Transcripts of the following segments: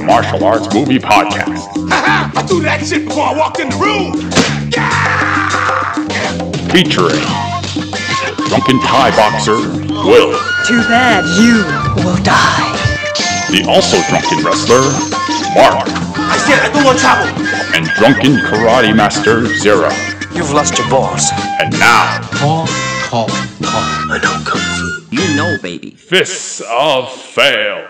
Martial Arts Movie Podcast. Haha! I threw that shit before I walked in the room! Featuring drunken Thai boxer, Will. Too bad you will die. The also drunken wrestler, Mark. I said I don't want trouble! And drunken karate master, Zero. You've lost your balls. And now, Call. I know Kung Fu. You know, baby. Fists of Fail.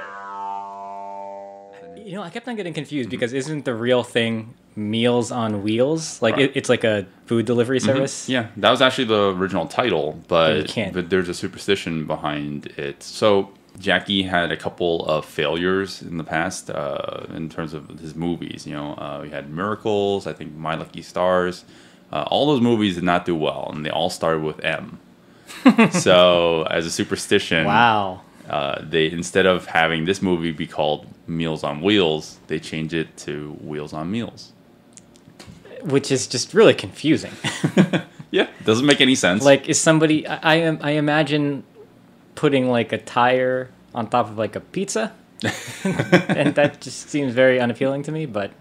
You know, I kept on getting confused because isn't the real thing Meals on Wheels? Like, it's like a food delivery service? Yeah, that was actually the original title, but can't. there's a superstition behind it. So Jackie had a couple of failures in the past in terms of his movies. You know, he had Miracles, I think My Lucky Stars. All those movies did not do well, and they all started with M. So as a superstition, Wow. they, instead of having this movie be called Meals on Wheels, they changed it to Wheels on Meals. Which is just really confusing. Yeah, doesn't make any sense. Like, is somebody... I imagine putting, like, a tire on top of, like, a pizza. And that just seems very unappealing to me, but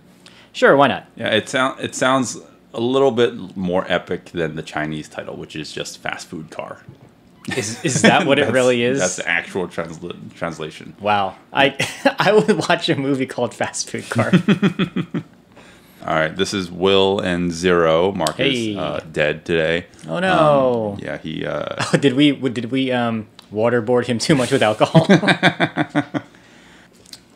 sure, why not? Yeah, it sounds a little bit more epic than the Chinese title, which is just fast food car. Is that what it really is? That's the actual translation. Wow. I would watch a movie called Fast Food Car. All right, this is Will and Zero. Mark is dead today. Oh no. Yeah, he. Did we waterboard him too much with alcohol?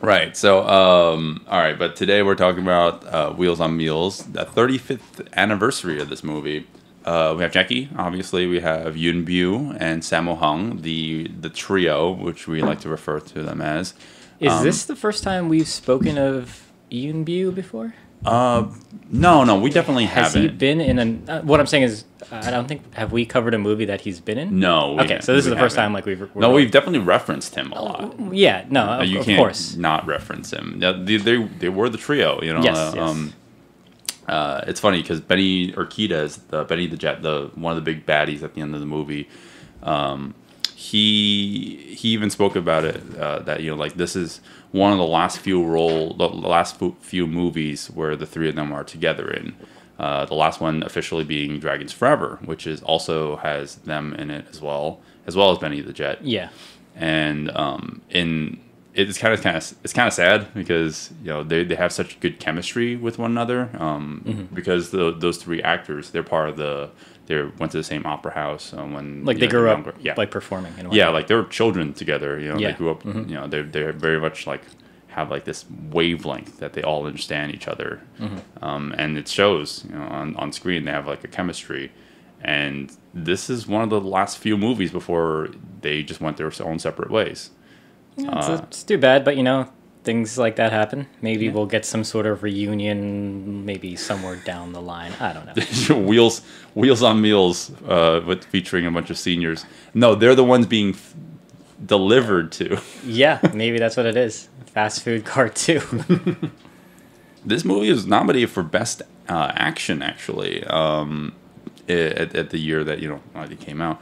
Right. So, all right, but today we're talking about Wheels on Meals, the 35th anniversary of this movie. We have Jackie, obviously. We have Yun Bu and Sammo Hung, the trio, which we like to refer to them as. Is this the first time we've spoken of Yun Bu before? No, we definitely Has haven't. he been in what I'm saying is, I don't think, have we covered a movie that he's been in? No. Okay, so this is the first time, like, we've definitely referenced him a lot. Yeah, no, You of can't course. not reference him. They were the trio, you know. Yes. It's funny because Benny Urquidez is Benny the Jet, one of the big baddies at the end of the movie. He even spoke about it that, you know, like, this is one of the last few movies where the three of them are together in. The last one officially being Dragons Forever, which also has them in it as well as Benny the Jet. Yeah. And it's kind of sad because, you know, they have such good chemistry with one another because those three actors, they're part of they went to the same opera house when, like, you they know, grew up younger. Yeah. like performing and Yeah, like, they were children together, you know. Yeah. They grew up, you know, they're very much like have like this wavelength that they all understand each other. And it shows, you know, on screen. They have like a chemistry, and this is one of the last few movies before they just went their own separate ways. Yeah, it's too bad, but, you know, things like that happen. Maybe we'll get some sort of reunion, maybe somewhere down the line. I don't know. Wheels on Meals, with featuring a bunch of seniors. No, they're the ones being delivered to. Yeah, maybe that's what it is. Fast Food Car 2. This movie is nominated for Best Action, actually, at the year that, you know, it came out.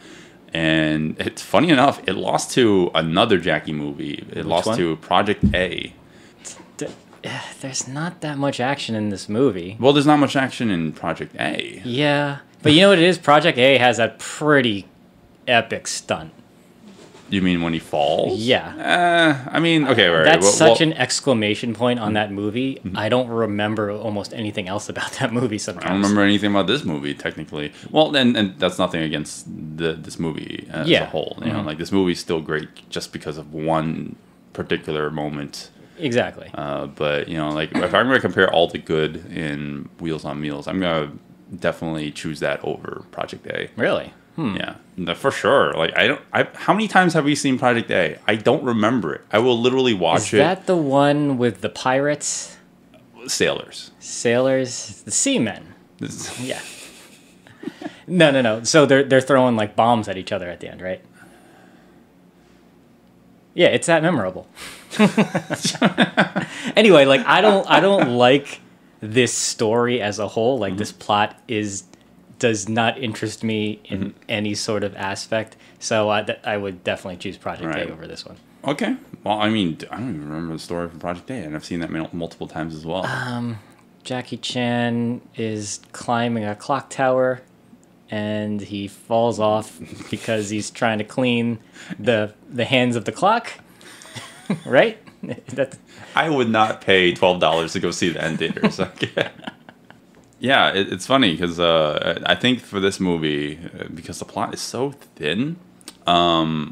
And it's funny enough, it lost to another Jackie movie. It lost to Project A. There's not that much action in this movie. Well, there's not much action in Project A. Yeah, but you know what it is? Project A has that pretty epic stunt. You mean when he falls? Yeah. I mean, okay, right. That's such an exclamation point on that movie. I don't remember almost anything else about that movie sometimes. I don't remember anything about this movie, technically. Well, and that's nothing against this movie as a whole. You know, like, this movie's still great just because of one particular moment. Exactly. But, you know, like, if I'm going to compare all the good in Wheels on Meals, I'm going to definitely choose that over Project A. Really? Yeah, no, for sure. Like, how many times have we seen Project A? I don't remember it. I will literally watch it. Is that the one with the pirates? Sailors, the seamen. Yeah. No. So they're throwing, like, bombs at each other at the end, right? Yeah, it's that memorable. Anyway, like, I don't like this story as a whole. Like, this plot does not interest me in any sort of aspect. So I would definitely choose Project A over this one. Okay. Well, I mean, I don't even remember the story from Project A, and I've seen that multiple times as well. Jackie Chan is climbing a clock tower, and he falls off because he's trying to clean the hands of the clock. Right? That's... I would not pay $12 to go see that in theaters. Okay. Yeah, it's funny because I think for this movie, because the plot is so thin,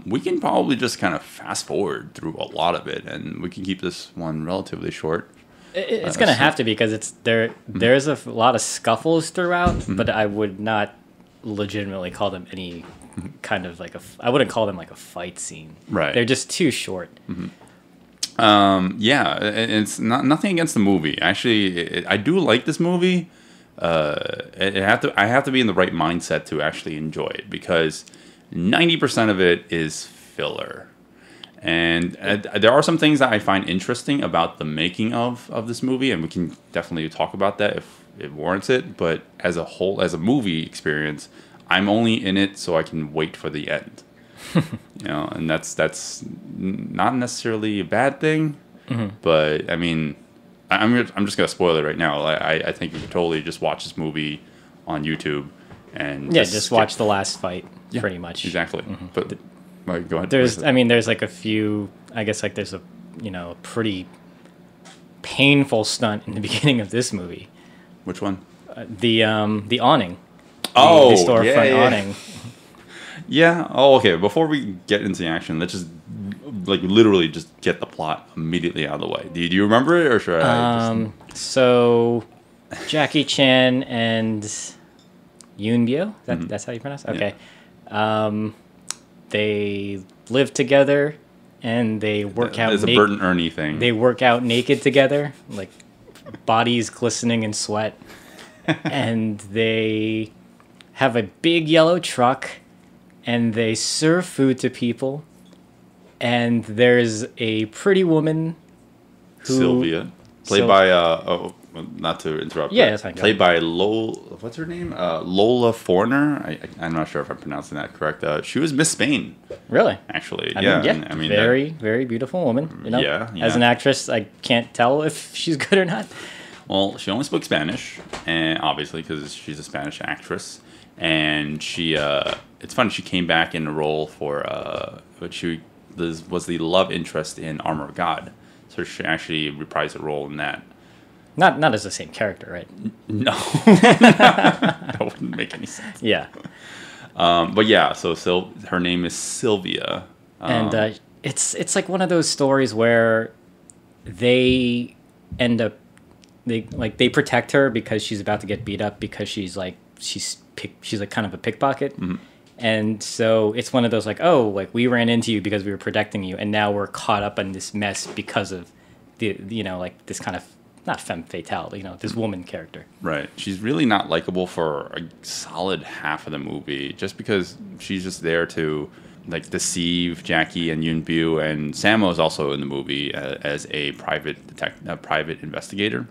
we can probably just kind of fast forward through a lot of it, and we can keep this one relatively short. It's going to have to be because there's a lot of scuffles throughout, but I would not legitimately call them any kind of like I wouldn't call them like a fight scene. Right. They're just too short. Yeah, it's nothing against the movie. Actually, I do like this movie. I have to be in the right mindset to actually enjoy it because 90% of it is filler. And there are some things that I find interesting about the making of this movie, and we can definitely talk about that if it warrants it. But as a whole, as a movie experience, I'm only in it so I can wait for the end. And that's not necessarily a bad thing, but I mean, I'm just gonna spoil it right now. I think you could totally just watch this movie on YouTube and just watch the last fight, pretty much. Exactly. But go ahead. There's like a few. I guess like there's a pretty painful stunt in the beginning of this movie. Which one? The awning. Oh, the storefront awning. Yeah. Oh, okay. Before we get into the action, let's just literally just get the plot immediately out of the way. Do you remember it, or should I? So, Jackie Chan and Yoon Bio. That's how you pronounce it? Okay. Yeah. They live together, and they work out. It's a Bert and Ernie thing. They work out naked together, like bodies glistening in sweat, and they have a big yellow truck. And they serve food to people. And there's a pretty woman who... Sylvia. Played by... not to interrupt. Yeah, that's fine. Played by Lola... What's her name? Lola Forner? I'm not sure if I'm pronouncing that correct. She was Miss Spain. Really? Actually, I mean, very, very beautiful woman. Yeah. As an actress, I can't tell if she's good or not. Well, she only spoke Spanish, and obviously, because she's a Spanish actress. And she... it's funny, she came back in a role for what she was the love interest in Armor of God, so she actually reprised a role in that. Not as the same character, right? No, that wouldn't make any sense. Yeah, but yeah, so her name is Sylvia, and it's like one of those stories where they end up they protect her because she's about to get beat up because she's like kind of a pickpocket. And so it's one of those we ran into you because we were protecting you, and now we're caught up in this mess because of this kind of not femme fatale, this woman character. Right. She's really not likable for a solid half of the movie, just because she's just there to deceive Jackie and Yoon Bio, and Sammo is also in the movie as a private investigator,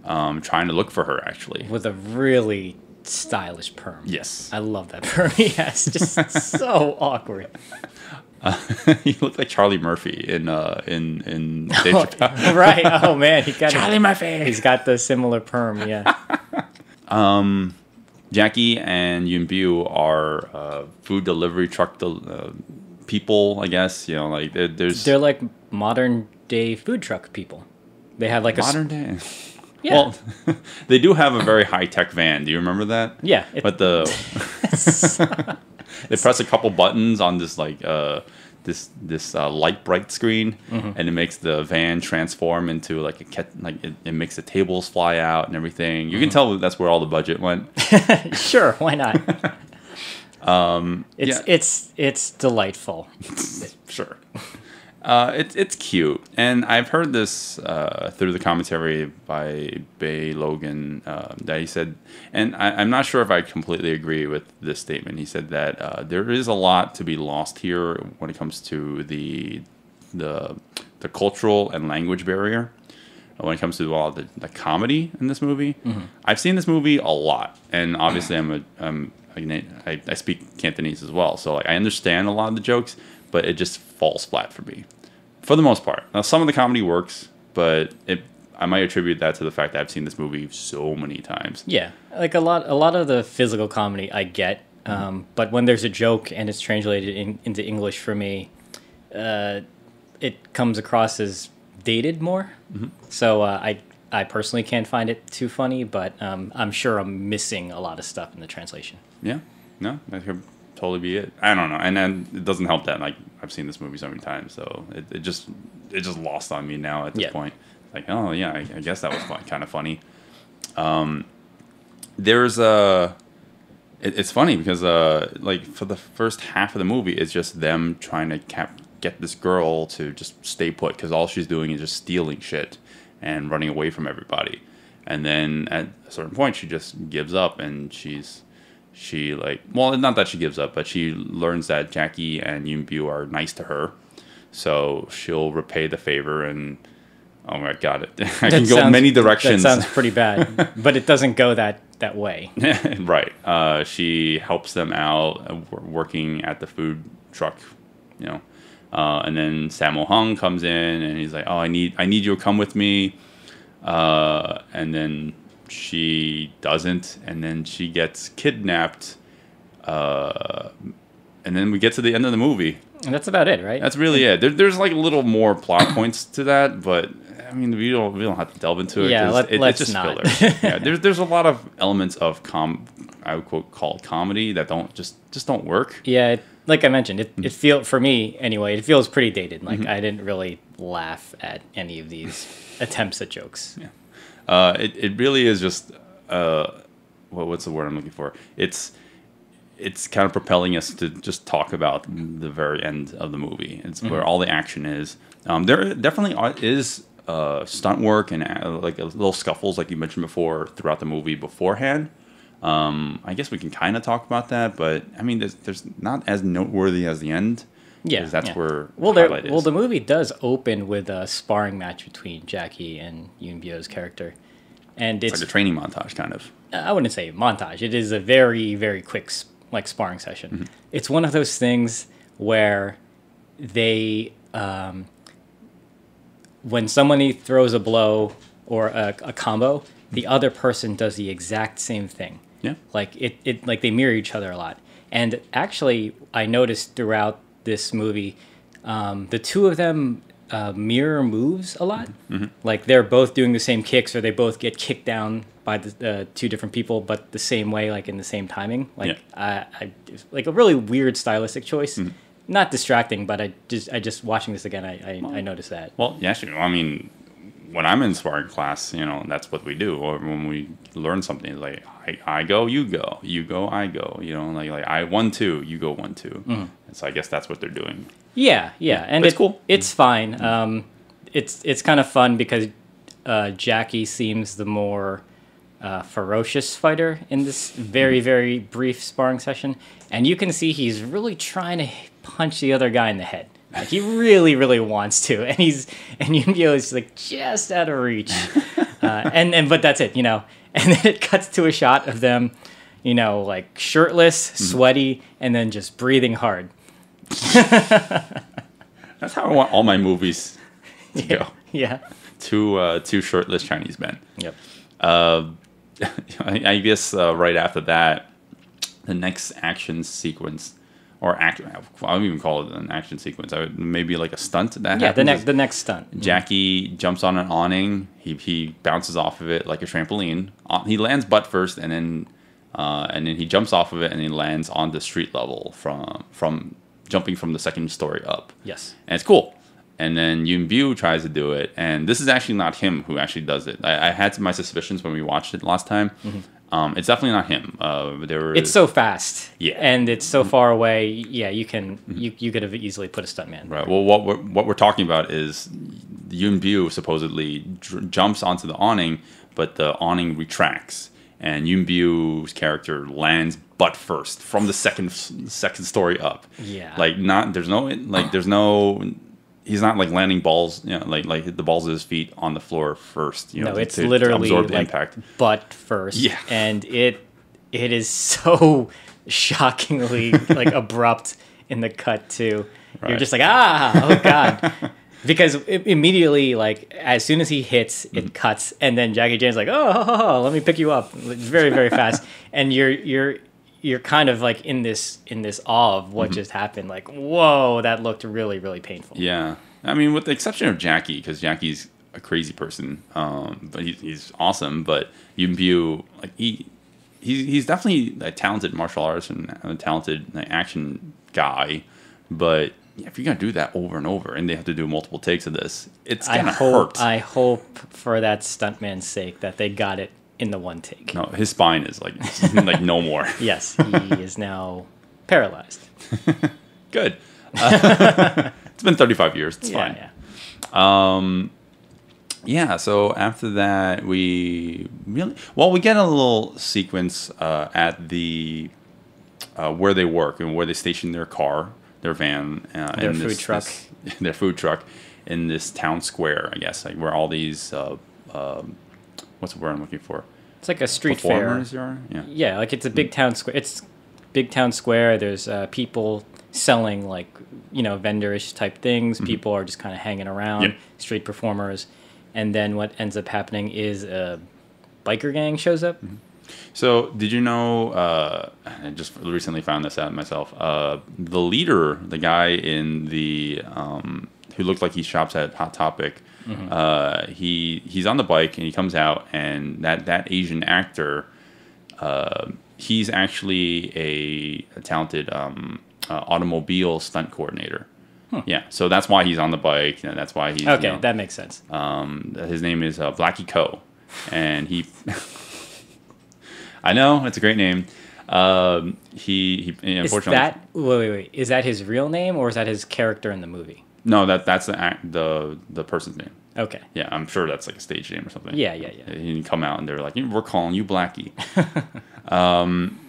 trying to look for her actually with a really stylish perm. Yes, I love that perm. Yes, just so awkward. You look like Charlie Murphy in Dave Chappelle. Right. Oh man, Charlie Murphy. He's got the similar perm. Yeah. Jackie and Yoon Bio are food delivery truck people, I guess. They're like modern day food truck people. They have like modern day. Yeah. Well, they do have a very high-tech van. Do you remember that? Yeah. But they press a couple buttons on this this light bright screen, and it makes the van transform into it makes the tables fly out and everything. You can tell that's where all the budget went. Sure, why not? It's delightful. Sure. It's cute, and I've heard this through the commentary by Bay Logan that he said, and I'm not sure if I completely agree with this statement. He said that there is a lot to be lost here when it comes to the cultural and language barrier. When it comes to all the comedy in this movie, I've seen this movie a lot, and obviously I speak Cantonese as well, so I understand a lot of the jokes, but it just falls flat for me. For the most part. Now, some of the comedy works, but I might attribute that to the fact that I've seen this movie so many times. Yeah, like a lot of the physical comedy I get, but when there's a joke and it's translated into English for me, it comes across as dated more. So I personally can't find it too funny, but I'm sure I'm missing a lot of stuff in the translation. Yeah, no, that could totally be it. I don't know, and then it doesn't help that like I've seen this movie so many times, so it just lost on me now at this point. Like, oh yeah, I guess that was kind of funny. There's it's funny because like for the first half of the movie, it's just them trying to get this girl to just stay put because all she's doing is just stealing shit and running away from everybody. And then at a certain point, she just gives up, and she like, well, not that she gives up, but she learns that Jackie and Yoon-byu are nice to her, so she'll repay the favor. And oh my god, I can go many directions. That sounds pretty bad, but it doesn't go that way. Right. She helps them out working at the food truck, you know. And then Sammo Hung comes in, and he's like, "Oh, I need you to come with me." And then she doesn't, and then she gets kidnapped. And then we get to the end of the movie. And that's about it, right? That's really it. There's like a little more plot points to that, but I mean, we don't have to delve into it. Yeah, let's it's just not. filler. Yeah, there's a lot of elements of I would call comedy that don't don't work. Yeah, like I mentioned, it feels, for me anyway, it feels pretty dated. Like I didn't really laugh at any of these attempts at jokes. Yeah, it really is just what's the word I'm looking for? It's kind of propelling us to just talk about the very end of the movie. It's where all the action is. There definitely is stunt work and like little scuffles, like you mentioned before, throughout the movie beforehand. I guess we can kind of talk about that, but I mean, there's not as noteworthy as the end. Yeah, that's where the highlight is. Well, the movie does open with a sparring match between Jackie and Yoon-byu's character, and it's like a training montage, kind of. I wouldn't say montage. It is a very, very quick like sparring session. It's one of those things where they, when somebody throws a blow or a combo, the other person does the exact same thing. Yeah. Like it like they mirror each other a lot. And actually, I noticed throughout this movie, the two of them mirror moves a lot. Like they're both doing the same kicks, or they both get kicked down by the two different people, but the same way, like in the same timing. Like I like a really weird stylistic choice. Not distracting, but I just watching this again, I noticed that. Well, yeah, actually, I mean, when I'm in sparring class, you know, that's what we do. Or when we learn something, it's like I go, you go, you go, I go. You know, like I 1-2, you go 1-2. And so I guess that's what they're doing. Yeah, and it's cool. It's fine. It's kind of fun because Jackie seems the more ferocious fighter in this very, very brief sparring session, and you can see he's really trying to punch the other guy in the head. Like he really, really wants to, and Yoon-byu is like just out of reach, but that's it, you know. And then it cuts to a shot of them, you know, like shirtless, sweaty, and then just breathing hard. That's how I want all my movies to go. Yeah. Two shirtless Chinese men. Yep. I guess right after that, the next action sequence, or I don't even call it an action sequence. Maybe like a stunt that happens. the next stunt. Jackie jumps on an awning. He bounces off of it like a trampoline. He lands butt first, and then he jumps off of it, and he lands on the street level from jumping from the second story up. Yes. And it's cool. And then Yoon-byu tries to do it, and this is actually not him who actually does it. I had my suspicions when we watched it last time. It's definitely not him. It's so fast, and it's so Mm-hmm. far away. Yeah, you can you could have easily put a stuntman. Right. Well, what we're talking about is Yoon-byu supposedly jumps onto the awning, but the awning retracts, and Yoon-byu's character lands butt first from the second story up. Yeah. He's not like landing balls, you know, like the balls of his feet on the floor first. You know, no, it's literally absorb the like impact. butt first. Yeah, and it is so shockingly like abrupt in the cut too. Right. You're just like, oh god. Because immediately, like, as soon as he hits, it cuts, and then Jackie Chan's like, "Oh, let me pick you up." It's very, very fast, and you're kind of like in this awe of what just happened. Like, whoa, that looked really, really painful. Yeah, I mean, with the exception of Jackie, because Jackie's a crazy person, but he's awesome. But Yuen Biao, like he's definitely a talented martial artist and a talented action guy, but yeah, if you're gonna do that over and over, and they have to do multiple takes of this, it's gonna hurt. I hope for that stuntman's sake that they got it in the one take. No, his spine is like no more. Yes, he is now paralyzed. Good. It's been 35 years. It's fine. Yeah. Yeah, so after that, we get a little sequence at the where they work and where they station their car, their van, their food truck, their food truck in this town square, I guess, like where all these what's the word I'm looking for? It's like a street performers fair. Are? Yeah. Yeah, like it's a big town square. It's big town square. There's people selling like vendorish type things. People are just kind of hanging around. Street performers. And then what ends up happening is a biker gang shows up. So did you know, I just recently found this out myself, the leader, the guy in the, who looked like he shops at Hot Topic, he's on the bike and he comes out, and that Asian actor, he's actually a talented automobile stunt coordinator. Yeah, so that's why he's on the bike. That's why he's okay. That makes sense. His name is Blackie Ko, and he. I know it's a great name. He unfortunately. Wait. Is that his real name or is that his character in the movie? No, that's the person's name. Okay. Yeah, I'm sure that's like a stage name or something. Yeah. He didn't come out and they're like, we're calling you Blackie.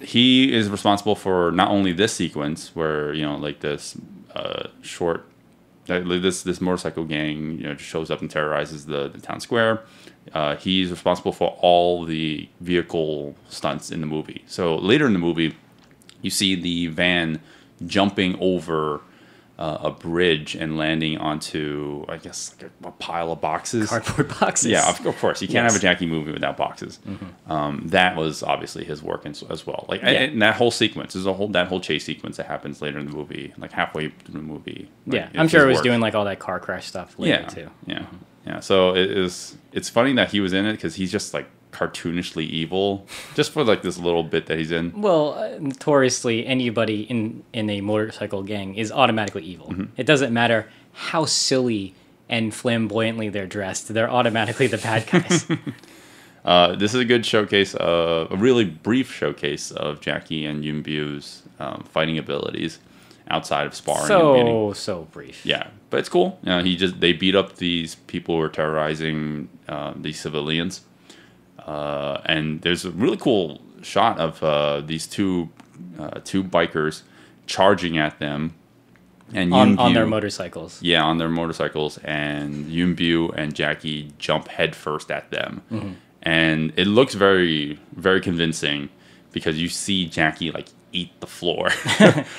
He is responsible for not only this sequence where like this. Short, this motorcycle gang, just shows up and terrorizes the town square. He's responsible for all the vehicle stunts in the movie. So later in the movie, you see the van jumping over a bridge and landing onto, I guess, like a pile of boxes. Cardboard boxes. Yeah, of course. You can't have a Jackie movie without boxes. That was obviously his work as well. And that whole sequence, that whole chase sequence that happens later in the movie, like halfway through the movie. I'm sure it was doing like all that car crash stuff later too. Yeah. So it's funny that he was in it because he's just like cartoonishly evil just for like this little bit that he's in. Well, notoriously anybody in a motorcycle gang is automatically evil. It doesn't matter how silly and flamboyantly they're dressed, they're automatically the bad guys. This is a good showcase, a really brief showcase of Jackie and Yuen Biao's fighting abilities outside of sparring. So brief. Yeah, but it's cool. They beat up these people who are terrorizing these civilians. And there's a really cool shot of these two bikers charging at them, and on their motorcycles. Yeah, on their motorcycles, and Yuen Biao and Jackie jump headfirst at them, and it looks very, very convincing because you see Jackie like eat the floor.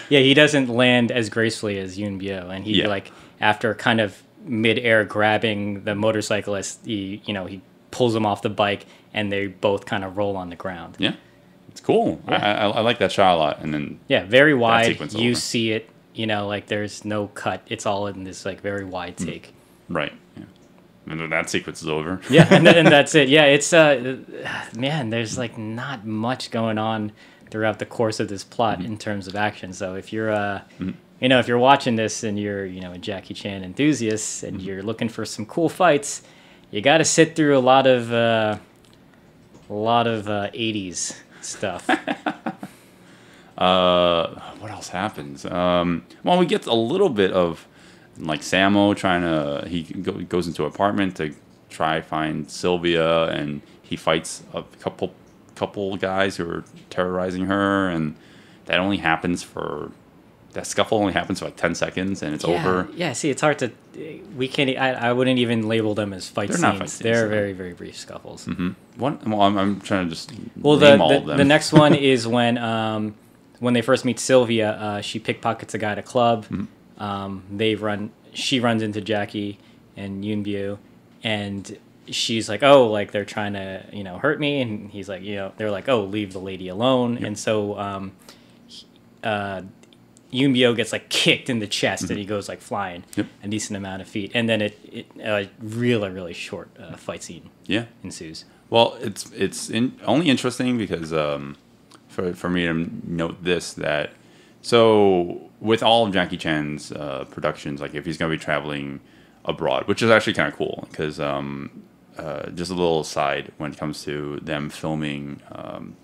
Yeah, he doesn't land as gracefully as Yuen Biao, and he like after kind of mid-air grabbing the motorcyclist, he pulls him off the bike, and they both kind of roll on the ground. Yeah, it's cool. Yeah. I like that shot a lot. And then very wide. You see it. Like there's no cut. It's all in this like very wide take. Right. Yeah. And then that sequence is over. Yeah, and that's it. Yeah, it's man. There's like not much going on throughout the course of this plot in terms of action. So if you're if you're watching this and you're a Jackie Chan enthusiast and you're looking for some cool fights, you got to sit through a lot of 80s stuff. What else happens? We get a little bit of like Samo he goes into an apartment to try find Sylvia, and he fights a couple guys who are terrorizing her, and that scuffle only happens for like 10 seconds and it's over. Yeah, see, it's hard to... I wouldn't even label them as fight scenes. Not fight scenes. They're very, very brief scuffles. I'm trying to just name all of them. The next one is when they first meet Sylvia, she pickpockets a guy at a club. She runs into Jackie. and Yoonbyu, and she's like, oh, like they're trying to, hurt me, and he's like, they're like, oh, leave the lady alone, and so Yoonbyu gets like kicked in the chest, and he goes like flying a decent amount of feet, and then it really short fight scene ensues. Well, it's only interesting because for me to note this, that so with all of Jackie Chan's productions, like if he's going to be traveling abroad, which is actually kind of cool because just a little aside when it comes to them filming on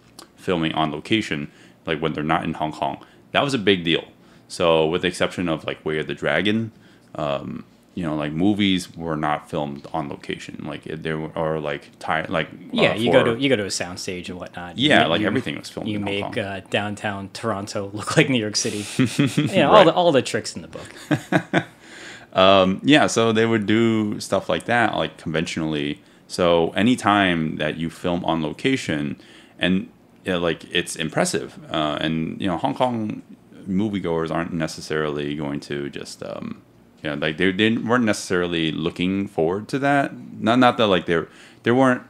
location, like when they're not in Hong Kong, that was a big deal. So with the exception of like Way of the Dragon, like movies were not filmed on location. Like there were like you go to a soundstage and whatnot. Everything was filmed. You in make Hong Kong. Downtown Toronto look like New York City. Right. all the tricks in the book. So they would do stuff like that, like conventionally. So anytime that you film on location, and it's impressive, and Hong Kong moviegoers aren't necessarily going to just they weren't necessarily looking forward to that. Not that like they weren't.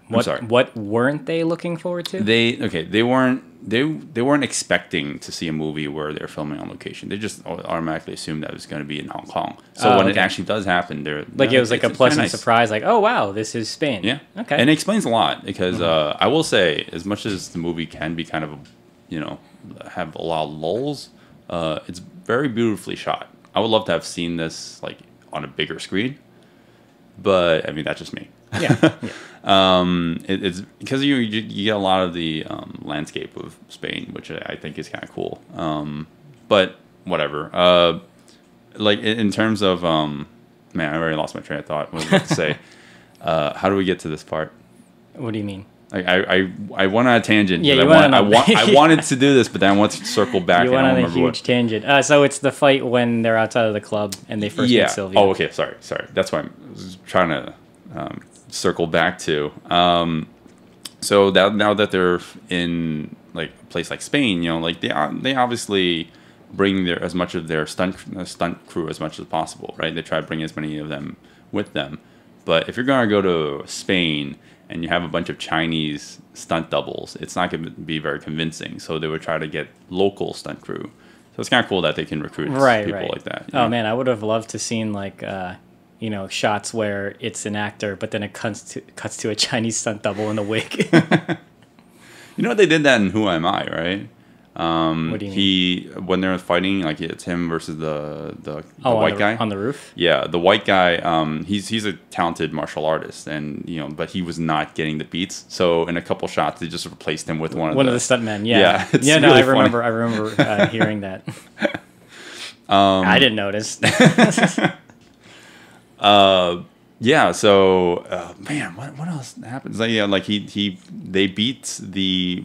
What weren't they looking forward to? They weren't expecting to see a movie where they're filming on location. They just automatically assumed that it was going to be in Hong Kong. So when it actually does happen, they're like it was like a pleasant surprise. Like, oh wow, this is Spain. Yeah. Okay. And it explains a lot because I will say, as much as the movie can be kind of have a lot of lulls, it's very beautifully shot. I would love to have seen this like on a bigger screen, but I mean that's just me. Yeah. It's because you get a lot of the landscape of Spain, which I think is kind of cool. But whatever. Like in terms of man, I already lost my train of thought. What was I about to say? How do we get to this part? What do you mean? I went on a tangent. Yeah, I wanted to do this, but then I want to circle back. You went on a huge tangent. So it's the fight when they're outside of the club and they first meet Sylvia. Oh, okay. Sorry. That's why I was trying to circle back to. So that now that they're in like a place like Spain, like they obviously bring as much of their stunt crew as much as possible, right? They try to bring as many of them with them. But if you're going to go to Spain and you have a bunch of Chinese stunt doubles, it's not going to be very convincing. So they would try to get local stunt crew. So it's kind of cool that they can recruit people like that. Oh man, I would have loved to seen like shots where it's an actor, but then it cuts to a Chinese stunt double in a wig. They did that in Who Am I, right? What do you mean? When they're fighting, like it's him versus the white guy on the roof. Yeah, the white guy. He's a talented martial artist, and but he was not getting the beats. So in a couple shots, they just replaced him with one of the stuntmen. Yeah, yeah. Really I remember hearing that. I didn't notice. Yeah. So man, what else happens? Like they beat the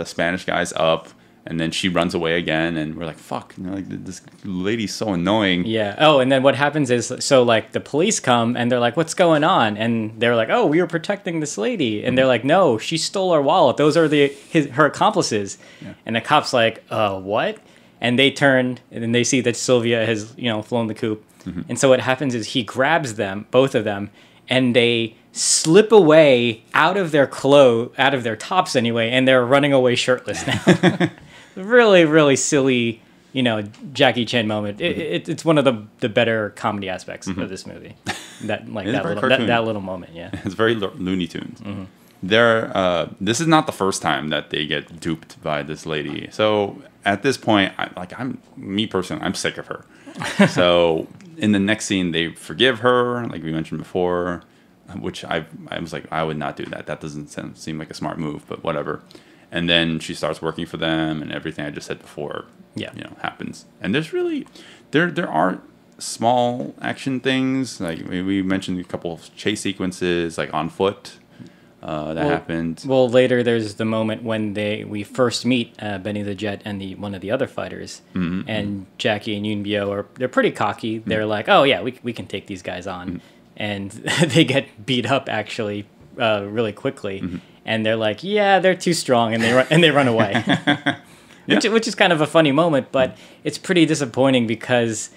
Spanish guys up. And then she runs away again, and we're like, "Fuck!" This lady's so annoying. Yeah. Oh, and then what happens is, so like the police come, and they're like, "What's going on?" And they're like, "Oh, we were protecting this lady." And they're like, "No, she stole our wallet. Those are her accomplices." Yeah. And the cop's like, "What?" And they turn, and then they see that Sylvia has flown the coop. Mm-hmm. And so what happens is he grabs them, both of them, and they slip away out of their tops anyway, and they're running away shirtless now. Really, really silly, Jackie Chan moment. It's one of the better comedy aspects of this movie. That little moment, yeah. It's very Looney Tunes. Mm-hmm. This is not the first time that they get duped by this lady. So at this point, I'm sick of her. So in the next scene, they forgive her, like we mentioned before, which I was like, I would not do that. That doesn't seem like a smart move, but whatever. And then she starts working for them, and everything I just said before, happens. And there's really, there are small action things. Like we mentioned a couple of chase sequences, like on foot, that happened. Well, later there's the moment when we first meet Benny the Jet and one of the other fighters, and Jackie and Yoonbyu they're pretty cocky. They're like, oh yeah, we can take these guys on, and they get beat up actually really quickly. And they're like, yeah, they're too strong, and they run away, which is kind of a funny moment, but it's pretty disappointing because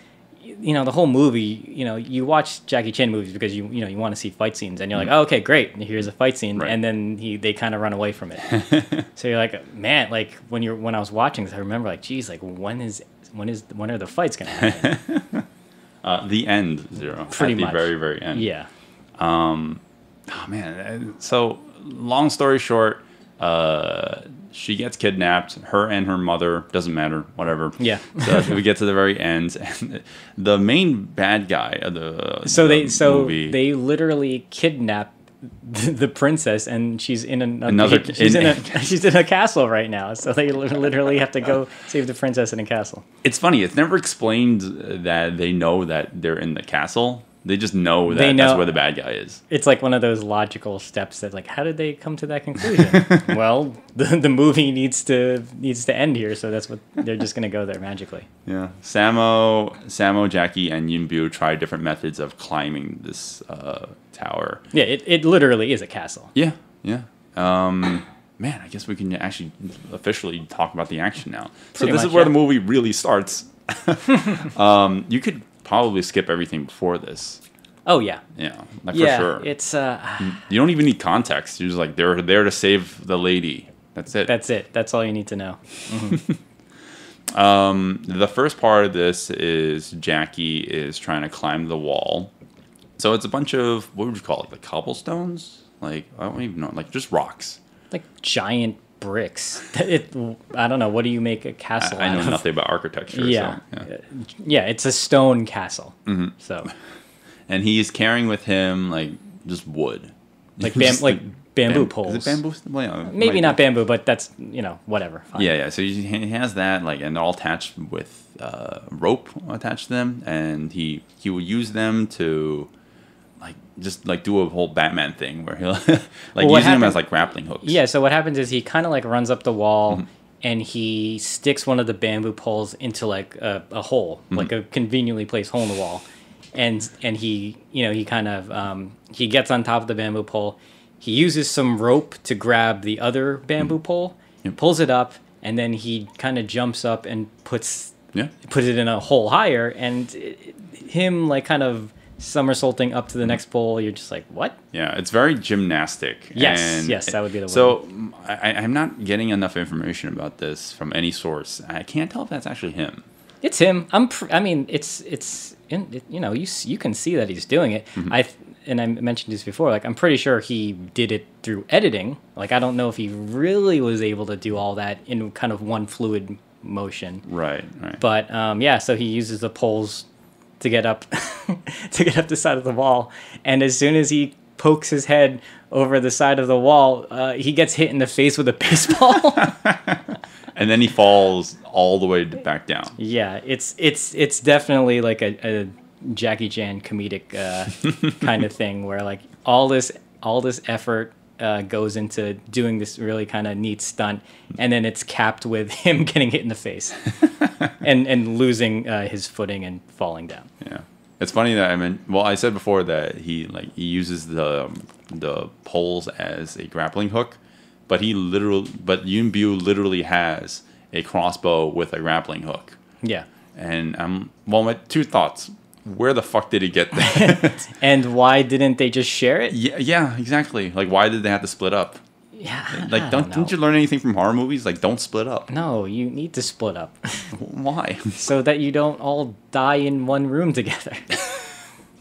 the whole movie, you watch Jackie Chan movies because you want to see fight scenes, and you're like, oh, okay, great, here's a fight scene, Right. and then they kind of run away from it. So you're like, man, like when I was watching this, I remember like, geez, like when are the fights gonna happen? The end, Zero. Pretty At much. the very, very end. Yeah. Oh man. So long story short, she gets kidnapped. Her and her mother, doesn't matter, whatever. Yeah. So we get to the very end, and the main bad guy of the movie. They literally kidnap the princess, and she's in she's in a castle right now. So they literally have to go save the princess in a castle. It's funny. It's never explained that they know that they're in the castle. They just know that that's where the bad guy is. It's like one of those logical steps that, like, how did they come to that conclusion? Well, the movie needs to end here, so that's what they're just gonna go there magically. Yeah, Samo, Jackie, and Yunbu try different methods of climbing this tower. Yeah, it literally is a castle. Yeah. Man, I guess we can actually officially talk about the action now. So this is where the movie really starts. You could probably skip everything before this. Oh yeah. Yeah, for sure. It's you don't even need context. You're just like, they're there to save the lady. That's it. That's all you need to know. The first part of this is Jackie is trying to climb the wall. So it's a bunch of, what would you call it? Like cobblestones? Like, I don't even know. Like just rocks. Like giant bricks. I don't know. What do you make a castle I out know of? nothing about architecture. Yeah. So, Yeah, it's a stone castle. Mm-hmm. So, and he's carrying with him like just wood. like bamboo poles. Is it bamboo? Well, yeah, Maybe not bamboo, but that's, whatever. Fine. Yeah. So he has that, like, and they're all attached with rope attached to them, and he will use them to do a whole Batman thing where he'll using them as like grappling hooks. Yeah. So what happens is he kind of like runs up the wall. And he sticks one of the bamboo poles into like a hole, like a conveniently placed hole in the wall, and he kind of he gets on top of the bamboo pole. He uses some rope to grab the other bamboo pole, pulls it up, and then he kind of jumps up and puts it in a hole higher, and him like kind of somersaulting up to the next pole. You're just like, what? Yeah, it's very gymnastic. Yes, that would be the word. So I'm not getting enough information about this from any source. I can't tell if that's actually him. It's him. You can see that he's doing it. And I mentioned this before. Like, I'm pretty sure he did it through editing. Like, I don't know if he really was able to do all that in kind of one fluid motion. Right. But so he uses the poles to get up the side of the wall, and as soon as he pokes his head over the side of the wall, he gets hit in the face with a baseball. And then he falls all the way back down. Yeah, it's definitely like a Jackie Chan comedic kind of thing where like all this effort goes into doing this really kind of neat stunt, and then it's capped with him getting hit in the face and losing his footing and falling down. Yeah, it's funny that I said before that he uses the poles as a grappling hook, but Yunbu literally has a crossbow with a grappling hook. Yeah, and my two thoughts. Where the fuck did he get that? And why didn't they just share it? Yeah, exactly. Like, why did they have to split up? Yeah, like, didn't you learn anything from horror movies? Like, don't split up. No, you need to split up. Why? So that you don't all die in one room together.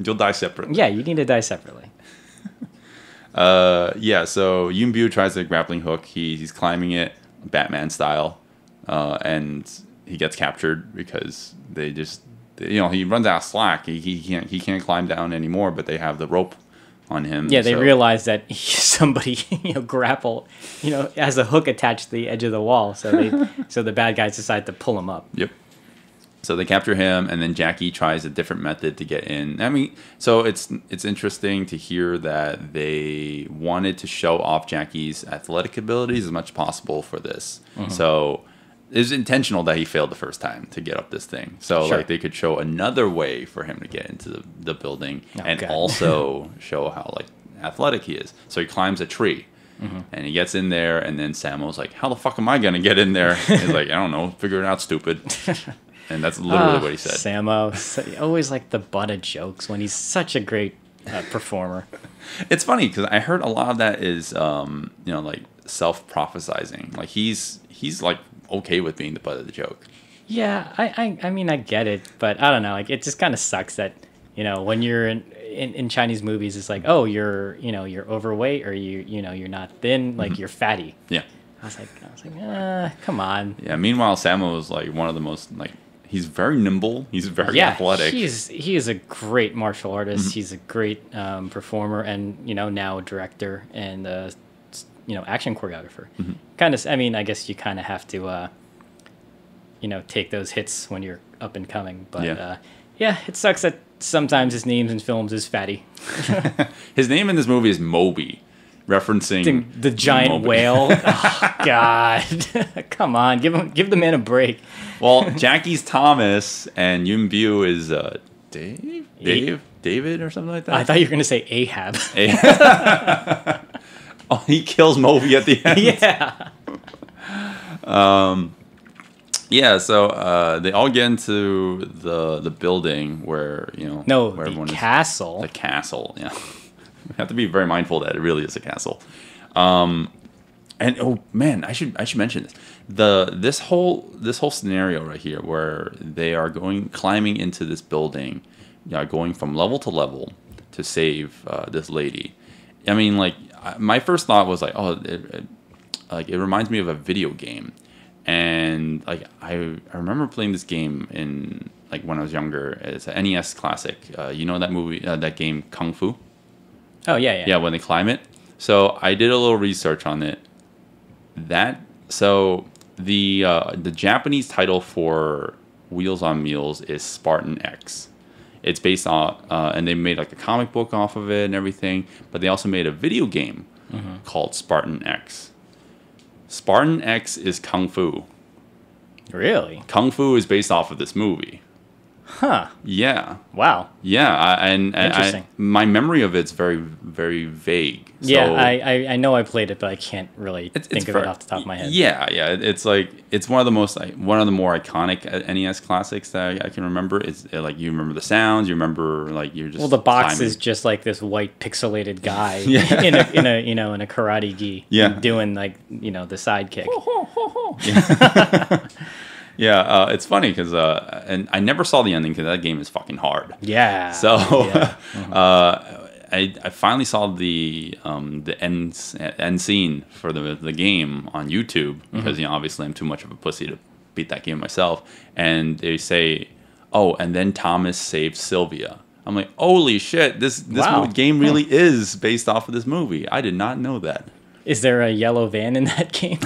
You'll die separately. Yeah, you need to die separately. So Yunbu tries the grappling hook. He's climbing it, Batman style, and he gets captured because they just. He runs out of slack. He can't climb down anymore, but they have the rope on him. Yeah, they realize that somebody grappled, has a hook attached to the edge of the wall. So the bad guys decide to pull him up. Yep. So they capture him, and then Jackie tries a different method to get in. I mean, so it's interesting to hear that they wanted to show off Jackie's athletic abilities as much as possible for this. So. It was intentional that he failed the first time to get up this thing. So they could show another way for him to get into the building also show how athletic he is. So he climbs a tree and he gets in there, and then Samo's like, how the fuck am I going to get in there? He's like, I don't know, figure it out, stupid. And that's literally what he said. Sammo, always like the butt of jokes when he's such a great performer. It's funny because I heard a lot of that is, like self-prophesizing. Like he's like okay with being the butt of the joke. Yeah, I mean, I get it, but I don't know. Like, it just kind of sucks that, when you're in Chinese movies, it's like, oh, you're overweight, or you're not thin, like you're fatty. Yeah. I was like, come on. Yeah. Meanwhile, Sammo is like one of the most he's very nimble. He's very athletic. He is a great martial artist. He's a great performer, and now a director and action choreographer. Kind of. I mean, I guess you kind of have to take those hits when you're up and coming. But it sucks that sometimes his name in films is Fatty. His name in this movie is Moby, referencing the giant Moby. whale. Oh, God, come on, give the man a break. Well, Jackie's Thomas and Yun Bu is David or something like that. I thought you were gonna say Ahab. Oh, he kills Moby at the end. Yeah. Yeah, so they all get into the building where where everyone castle. The castle, yeah. We have to be very mindful that it really is a castle. And oh man, I should mention this. This whole scenario right here where they are climbing into this building, going from level to level to save this lady. I mean, like my first thought was like, oh, it reminds me of a video game. And like I remember playing this game in like when I was younger. It's an NES classic. You know that movie, that game Kung Fu? Oh yeah. Yeah, when they climb it. So I did a little research on it. The Japanese title for Wheels on Meals is Spartan X. It's based on and they made like a comic book off of it and everything. But they also made a video game called Spartan X. Spartan X is Kung Fu. Really? Kung Fu is based off of this movie. Huh. Yeah. Wow. Yeah, Interesting. My memory of it's very, very vague. So Yeah, I know I played it, but I can't really think of it off the top of my head. Yeah. It's like it's one of the more iconic NES classics that I can remember. It's like you remember the sounds, you remember like you're just the box climbing. is just like this white pixelated guy in a karate gi, doing like the sidekick. Yeah, it's funny because and I never saw the ending because that game is fucking hard. Yeah. So I finally saw the end scene for the game on YouTube because obviously I'm too much of a pussy to beat that game myself. And they say, oh, and then Thomas saved Sylvia. I'm like, holy shit! This game really is based off of this movie. I did not know that. Is there a yellow van in that game?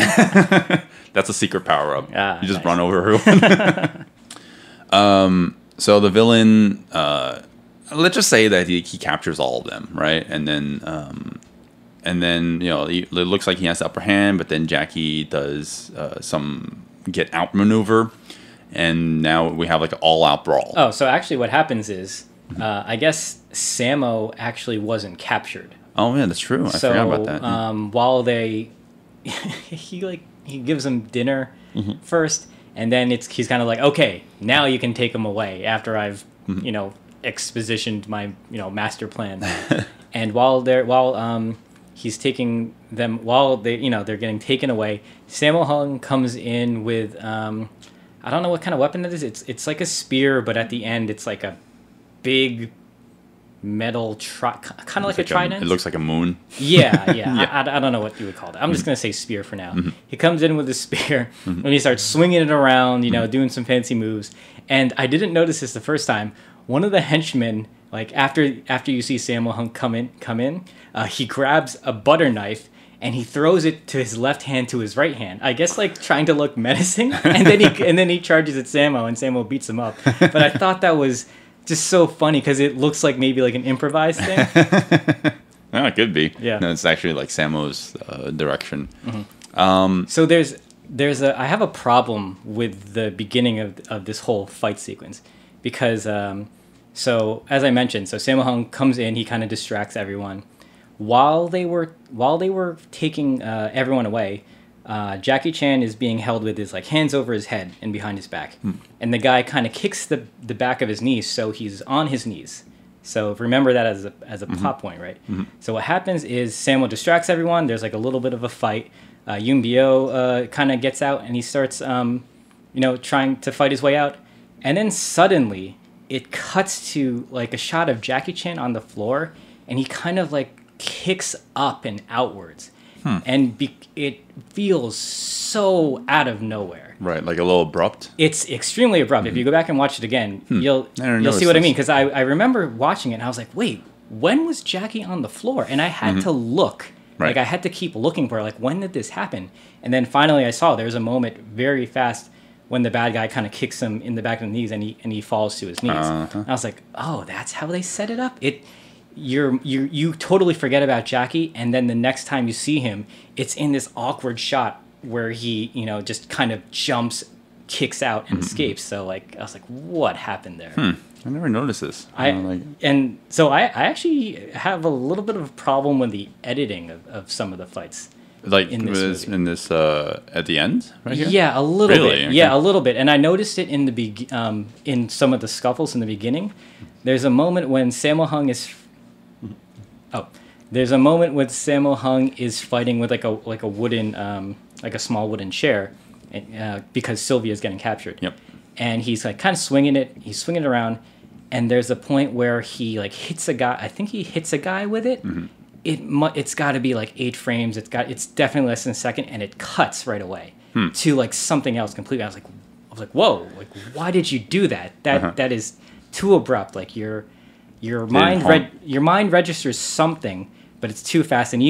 That's a secret power-up. You just nice. run over everyone. So the villain, let's just say that he captures all of them, right? And then it looks like he has the upper hand, but then Jackie does some get out maneuver, and now we have like an all-out brawl. Oh, so actually what happens is, I guess Sammo actually wasn't captured. Oh yeah, that's true. I forgot about that. While he gives him dinner first, and then he's kind of like, okay, now you can take him away after I've expositioned my master plan. And while he's taking them, while they're getting taken away, Sammo Hung comes in with I don't know what kind of weapon it is. It's like a spear, but at the end it's like a big metal kind of like a trident. It looks like a moon. Yeah. I don't know what you would call that. I'm just gonna say spear for now. He comes in with his spear and he starts swinging it around, doing some fancy moves. And I didn't notice this the first time. One of the henchmen, like after you see Sammo Hung come in, he grabs a butter knife and he throws it to his left hand to his right hand. I guess like trying to look menacing. And then he charges at Sammo and Sammo beats him up. But I thought that was just so funny because it looks like maybe like an improvised thing. Oh, it could be. Yeah. No, it's actually like Sammo's direction. So I have a problem with the beginning of this whole fight sequence because so as I mentioned, so Sammo Hung comes in, he kind of distracts everyone while they were taking everyone away. Jackie Chan is being held with his like hands over his head and behind his back, and the guy kind of kicks the back of his knees, so he's on his knees. So remember that as a plot point, right? So what happens is Sammo distracts everyone. There's like a little bit of a fight. Yoon Bio kind of gets out and he starts, trying to fight his way out, and then suddenly it cuts to like a shot of Jackie Chan on the floor, and he kind of like kicks up and outwards. And it feels so out of nowhere. Right, like a little abrupt. It's extremely abrupt. If you go back and watch it again, you'll see what I mean. Because I remember watching it and I was like, wait, when was Jackie on the floor? And I had to look. Right. Like I had to keep looking for like, when did this happen? And then finally I saw there was a moment very fast when the bad guy kind of kicks him in the back of the knees and he falls to his knees. And I was like, oh, that's how they set it up? You totally forget about Jackie, and then the next time you see him, it's in this awkward shot where he, just kind of jumps, kicks out, and escapes. So like, I was like, what happened there? I never noticed this. And so I actually have a little bit of a problem with the editing of some of the fights. Like in this at the end, right here. Yeah, a little bit. Okay. Yeah, a little bit. And I noticed it in some of the scuffles in the beginning. There's a moment when Sammo Hung is. There's a moment when Sammo Hung is fighting with like a wooden, like a small wooden chair, because Sylvia's getting captured. Yep. And he's like kind of swinging it. He's swinging it around, and there's a point where he like hits a guy. I think he hits a guy with it. It's got to be like 8 frames. It's definitely less than a second, and it cuts right away to like something else completely. I was like, whoa! Like, why did you do that? That is too abrupt. Like your mind registers something, but it's too fast, and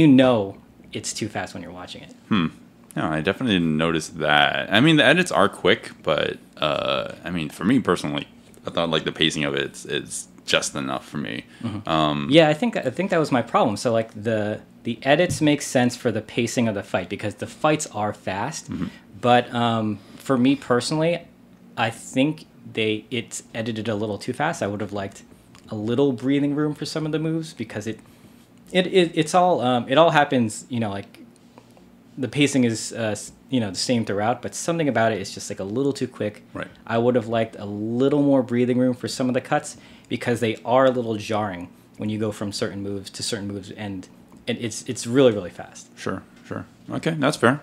it's too fast when you're watching it. No, I definitely didn't notice that. I mean, the edits are quick, but I mean, for me personally, I thought like the pacing of it is just enough for me. Yeah, I think that was my problem. So like the edits make sense for the pacing of the fight because the fights are fast, but for me personally, I think it's edited a little too fast. I would have liked a little breathing room for some of the moves because it all happens, like the pacing is the same throughout, but something about it is just like a little too quick. Right. I would have liked a little more breathing room for some of the cuts because they are a little jarring when you go from certain moves to certain moves, and it's really, really fast. Sure. Okay, that's fair.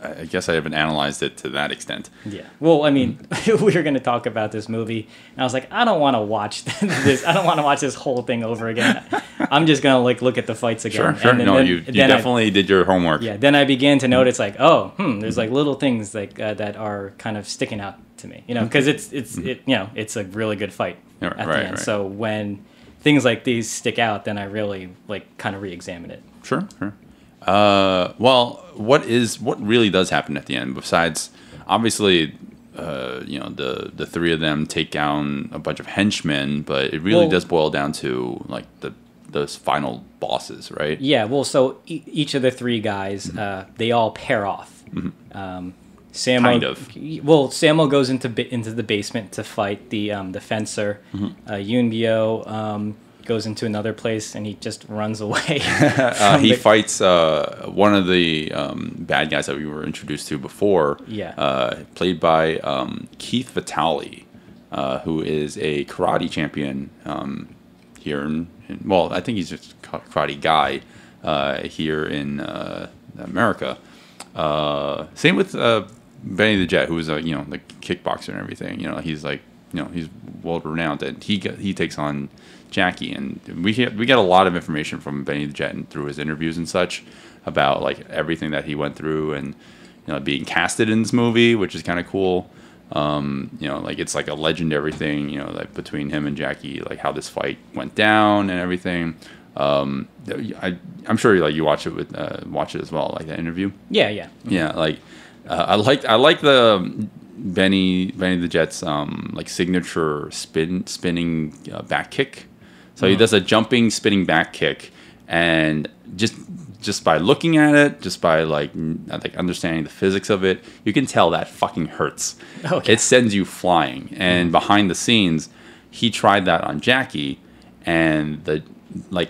I guess I haven't analyzed it to that extent. Yeah. Well, I mean, we were going to talk about this movie, and I was like, I don't want to watch this. I don't want to watch this whole thing over again. I'm just going to like look at the fights again. Sure. You definitely did your homework. Yeah. Then I began to notice like, there's like little things like that are kind of sticking out to me, because it's a really good fight at the end. Right. So when things like these stick out, then I really like kind of re-examine it. Sure. Well, what really does happen at the end? Besides, obviously, the 3 of them take down a bunch of henchmen, but it really does boil down to like those final bosses, right? Yeah. Well, so each of the 3 guys, they all pair off. Sammo, kind of. Well, Sammo goes into the basement to fight the fencer. Yoon Bio goes into another place and he just runs away. He fights one of the bad guys that we were introduced to before. Yeah. Played by Keith Vitale, who is a karate champion here in I think he's just a karate guy here in America. Same with Benny the Jet, who is the kickboxer and everything. He's like he's world renowned, and he takes on Jackie, and we get a lot of information from Benny the Jet and through his interviews and such about like everything that he went through and being casted in this movie, which is kind of cool. Like it's like a legendary thing, like between him and Jackie, like how this fight went down and everything. I'm sure like you watch it as well, like that interview. Yeah. Like I like the Benny the Jet's like signature spinning back kick. So he does a jumping spinning back kick, and just by looking at it, just by like understanding the physics of it, you can tell that fucking hurts. Okay. It sends you flying. And behind the scenes, he tried that on Jackie, and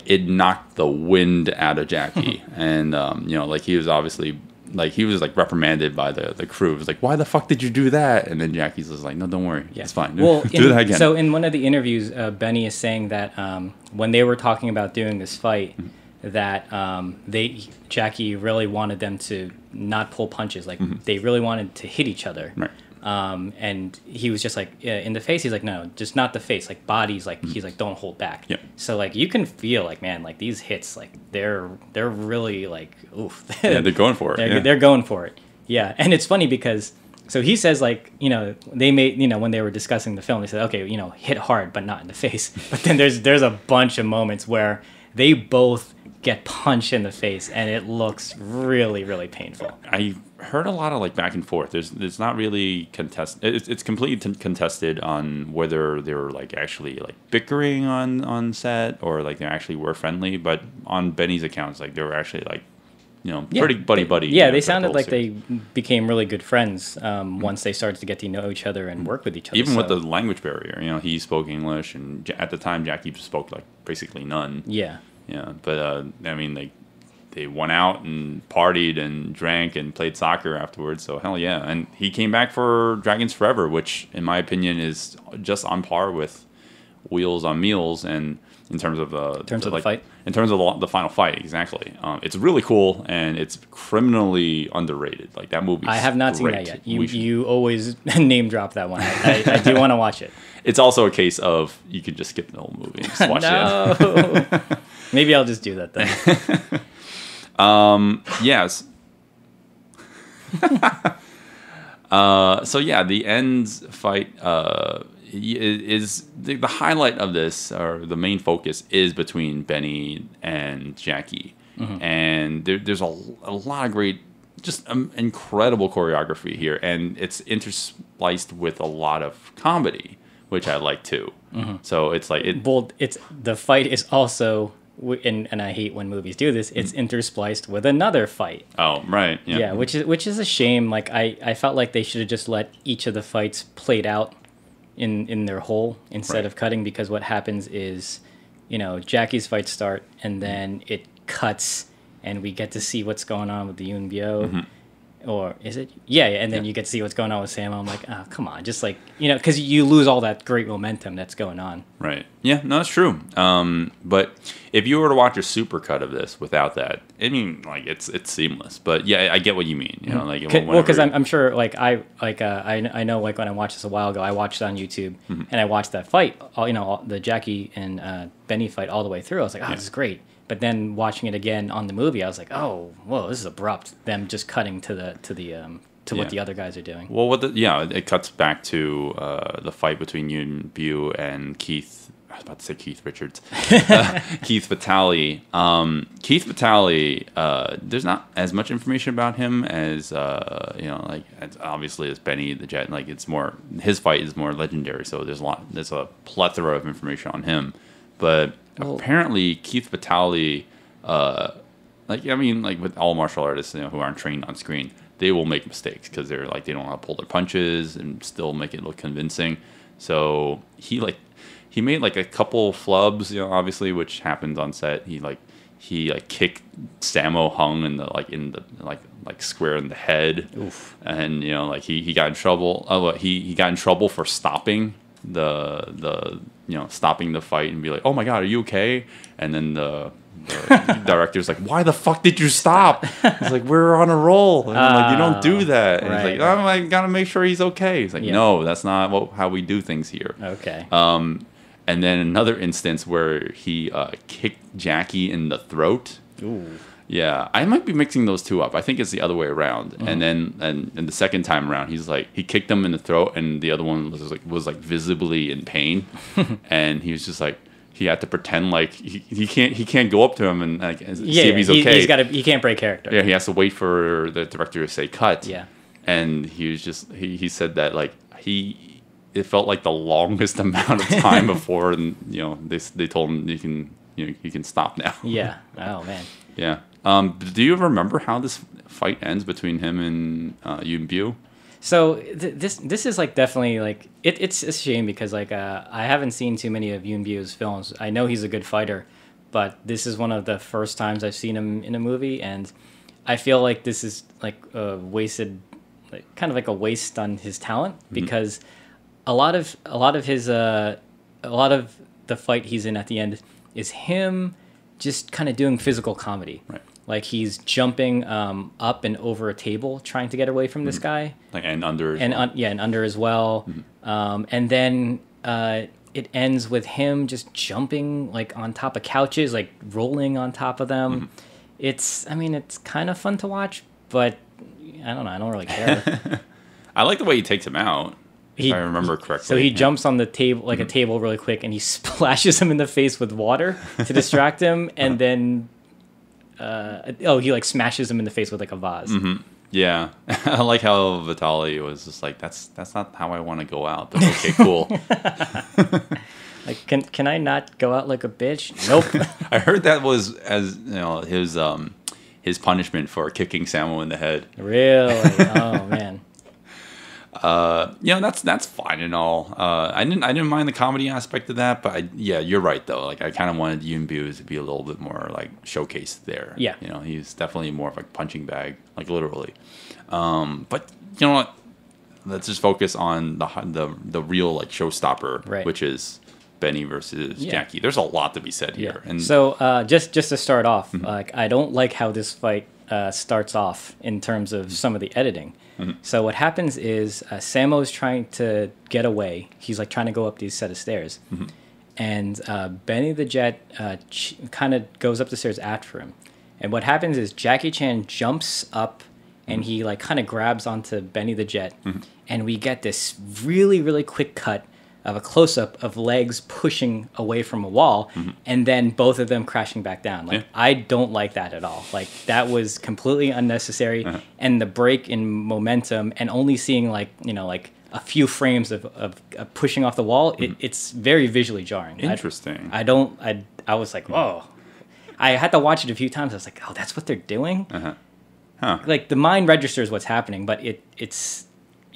it knocked the wind out of Jackie. And like he was obviously like he was like reprimanded by the crew. It was like, why the fuck did you do that? And then Jackie's just like, no, don't worry, it's fine. Well, do that again. So in one of the interviews, Benny is saying that when they were talking about doing this fight, that Jackie really wanted them to not pull punches. Like they really wanted to hit each other. Right. And he was just like, in the face, he's like, no, just not the face, like bodies, like he's like, don't hold back. Yeah. So like you can feel like, man, like these hits, like they're really like, oof. Yeah, they're going for it. They're going for it. Yeah. And it's funny because, so he says like, you know, they made, you know, when they were discussing the film, they said, okay, you know, hit hard, but not in the face. But then there's a bunch of moments where they both get punched in the face and it looks really, really painful. I heard a lot of like back and forth. There's not really contested. It's completely contested on whether they were like actually like bickering on set or like they actually were friendly. But on Benny's accounts, like they were actually like, you know, pretty buddy. Yeah, you know, they sounded like they became really good friends once they started to get to know each other and work with each other. Even with the language barrier, you know, he spoke English, and at the time Jackie spoke like basically none. Yeah. Yeah, but I mean, they went out and partied and drank and played soccer afterwards. So hell yeah, and he came back for Dragons Forever, which in my opinion is just on par with Wheels on Meals, and in terms of the fight, in terms of the final fight, exactly. It's really cool and it's criminally underrated. Like that movie. I have not seen that yet. You always name drop that one. I do want to watch it. It's also a case of you could just skip the whole movie and just watch it. Maybe I'll just do that then. Yes. So yeah, the end fight is the highlight of this, or the main focus is between Benny and Jackie, and there's a lot of great, just incredible choreography here, and it's interspliced with a lot of comedy, which I like too. So it's like it's the fight is also. And I hate when movies do this. It's interspliced with another fight. Oh, right. Yeah, which is a shame. Like I felt like they should have just let each of the fights played out in their whole instead of cutting, because what happens is, you know, Jackie's fights start and then it cuts and we get to see what's going on with the Yoon Bio. Or is it? Yeah, and then you get to see what's going on with Sam. I'm like, oh, come on. Just like, you know, because you lose all that great momentum that's going on. Right. Yeah, no, that's true. But if you were to watch a supercut of this without that, I mean, like, it's seamless. But yeah, I get what you mean. You know, like, well, because I'm sure, like, I know, like, when I watched this a while ago, I watched it on YouTube and I watched that fight, you know, the Jackie and Benny fight all the way through. I was like, oh, this is great. But then watching it again on the movie, I was like, "Oh, whoa, this is abrupt." Them just cutting to what the other guys are doing. Well, it cuts back to the fight between Yoon Bio and Keith. I was about to say Keith Richards, Keith Vitale. Keith Vitale. There's not as much information about him as you know, like obviously as Benny the Jet. Like it's more, his fight is more legendary. So there's a plethora of information on him, but. Well, apparently, Keith Vitale, like I mean, like with all martial artists, you know, who aren't trained on screen, they will make mistakes because they're like they don't know how to pull their punches and still make it look convincing. So he made like a couple flubs, you know, obviously, which happened on set. He kicked Sammo Hung in the square in the head. Oof. And you know, like he got in trouble. He got in trouble for stopping stopping the fight and be like, oh my god, are you okay? And then the director's like, why the fuck did you stop? He's like, we're on a roll. And I'm like, you don't do that. And he's like, oh, I gotta make sure he's okay. He's like, no, that's not how we do things here. Okay. And then another instance where he kicked Jackie in the throat. Ooh. Yeah, I might be mixing those two up. I think it's the other way around. And then and the second time around, he kicked him in the throat, and the other one was visibly in pain, and he was just like, he had to pretend like he can't go up to him and like see if he's okay. He can't break character. Yeah, he has to wait for the director to say cut. Yeah, and he was just he said that like it felt like the longest amount of time before, and you know they told him you can stop now. Yeah. Oh man. Yeah. Do you remember how this fight ends between him and Yoon Bio? So this is like definitely like it's a shame because like I haven't seen too many of Yoon Bio's films. I know he's a good fighter, but this is one of the first times I've seen him in a movie, and I feel like this is like a wasted, like, kind of like a waste on his talent because a lot of the fight he's in at the end is him just kind of doing physical comedy. Right. Like he's jumping up and over a table trying to get away from this guy. Like and under. And and under as well. And then it ends with him just jumping like on top of couches, like rolling on top of them. It's kind of fun to watch, but I don't know. I don't really care. I like the way he takes him out. If I remember correctly. So he jumps on the table, like a table really quick, and he splashes him in the face with water to distract him, and then he like smashes him in the face with like a vase. Yeah. I like how Vitaly was just like, that's not how I want to go out, but okay, cool. Like, can I not go out like a bitch? Nope. I heard that was his punishment for kicking Samo in the head. Really? Oh man. That's fine and all. I didn't mind the comedy aspect of that, but you're right though. Like I kind of wanted Yoon Biu to be a little bit more like showcased there. Yeah, he's definitely more of a punching bag, like literally. But you know what? Let's just focus on the real like showstopper, right, which is Benny versus Jackie. There's a lot to be said here. And so just to start off, like I don't like how this fight starts off in terms of some of the editing. So what happens is Samo's trying to get away. He's like trying to go up these set of stairs. And Benny the Jet kind of goes up the stairs after him. And what happens is Jackie Chan jumps up and he like kind of grabs onto Benny the Jet. And we get this really, really quick cut of a close-up of legs pushing away from a wall, and then both of them crashing back down. Like I don't like that at all. Like that was completely unnecessary, and the break in momentum, and only seeing like a few frames of pushing off the wall, it's very visually jarring. Interesting. I was like, whoa. I had to watch it a few times. I was like, oh, that's what they're doing. Like the mind registers what's happening, but it's.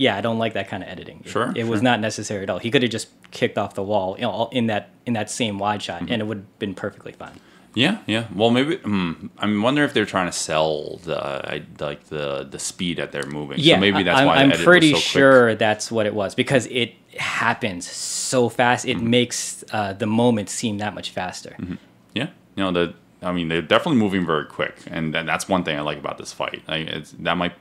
Yeah, I don't like that kind of editing. It was not necessary at all. He could have just kicked off the wall, in that same wide shot, and it would have been perfectly fine. Yeah. Well, maybe I'm wondering if they're trying to sell the speed that they're moving. Yeah, so maybe that's why I'm the edit pretty was so sure quick. that's what it was because it happens so fast. It makes the moment seem that much faster. Yeah, they're definitely moving very quick, and that's one thing I like about this fight. That might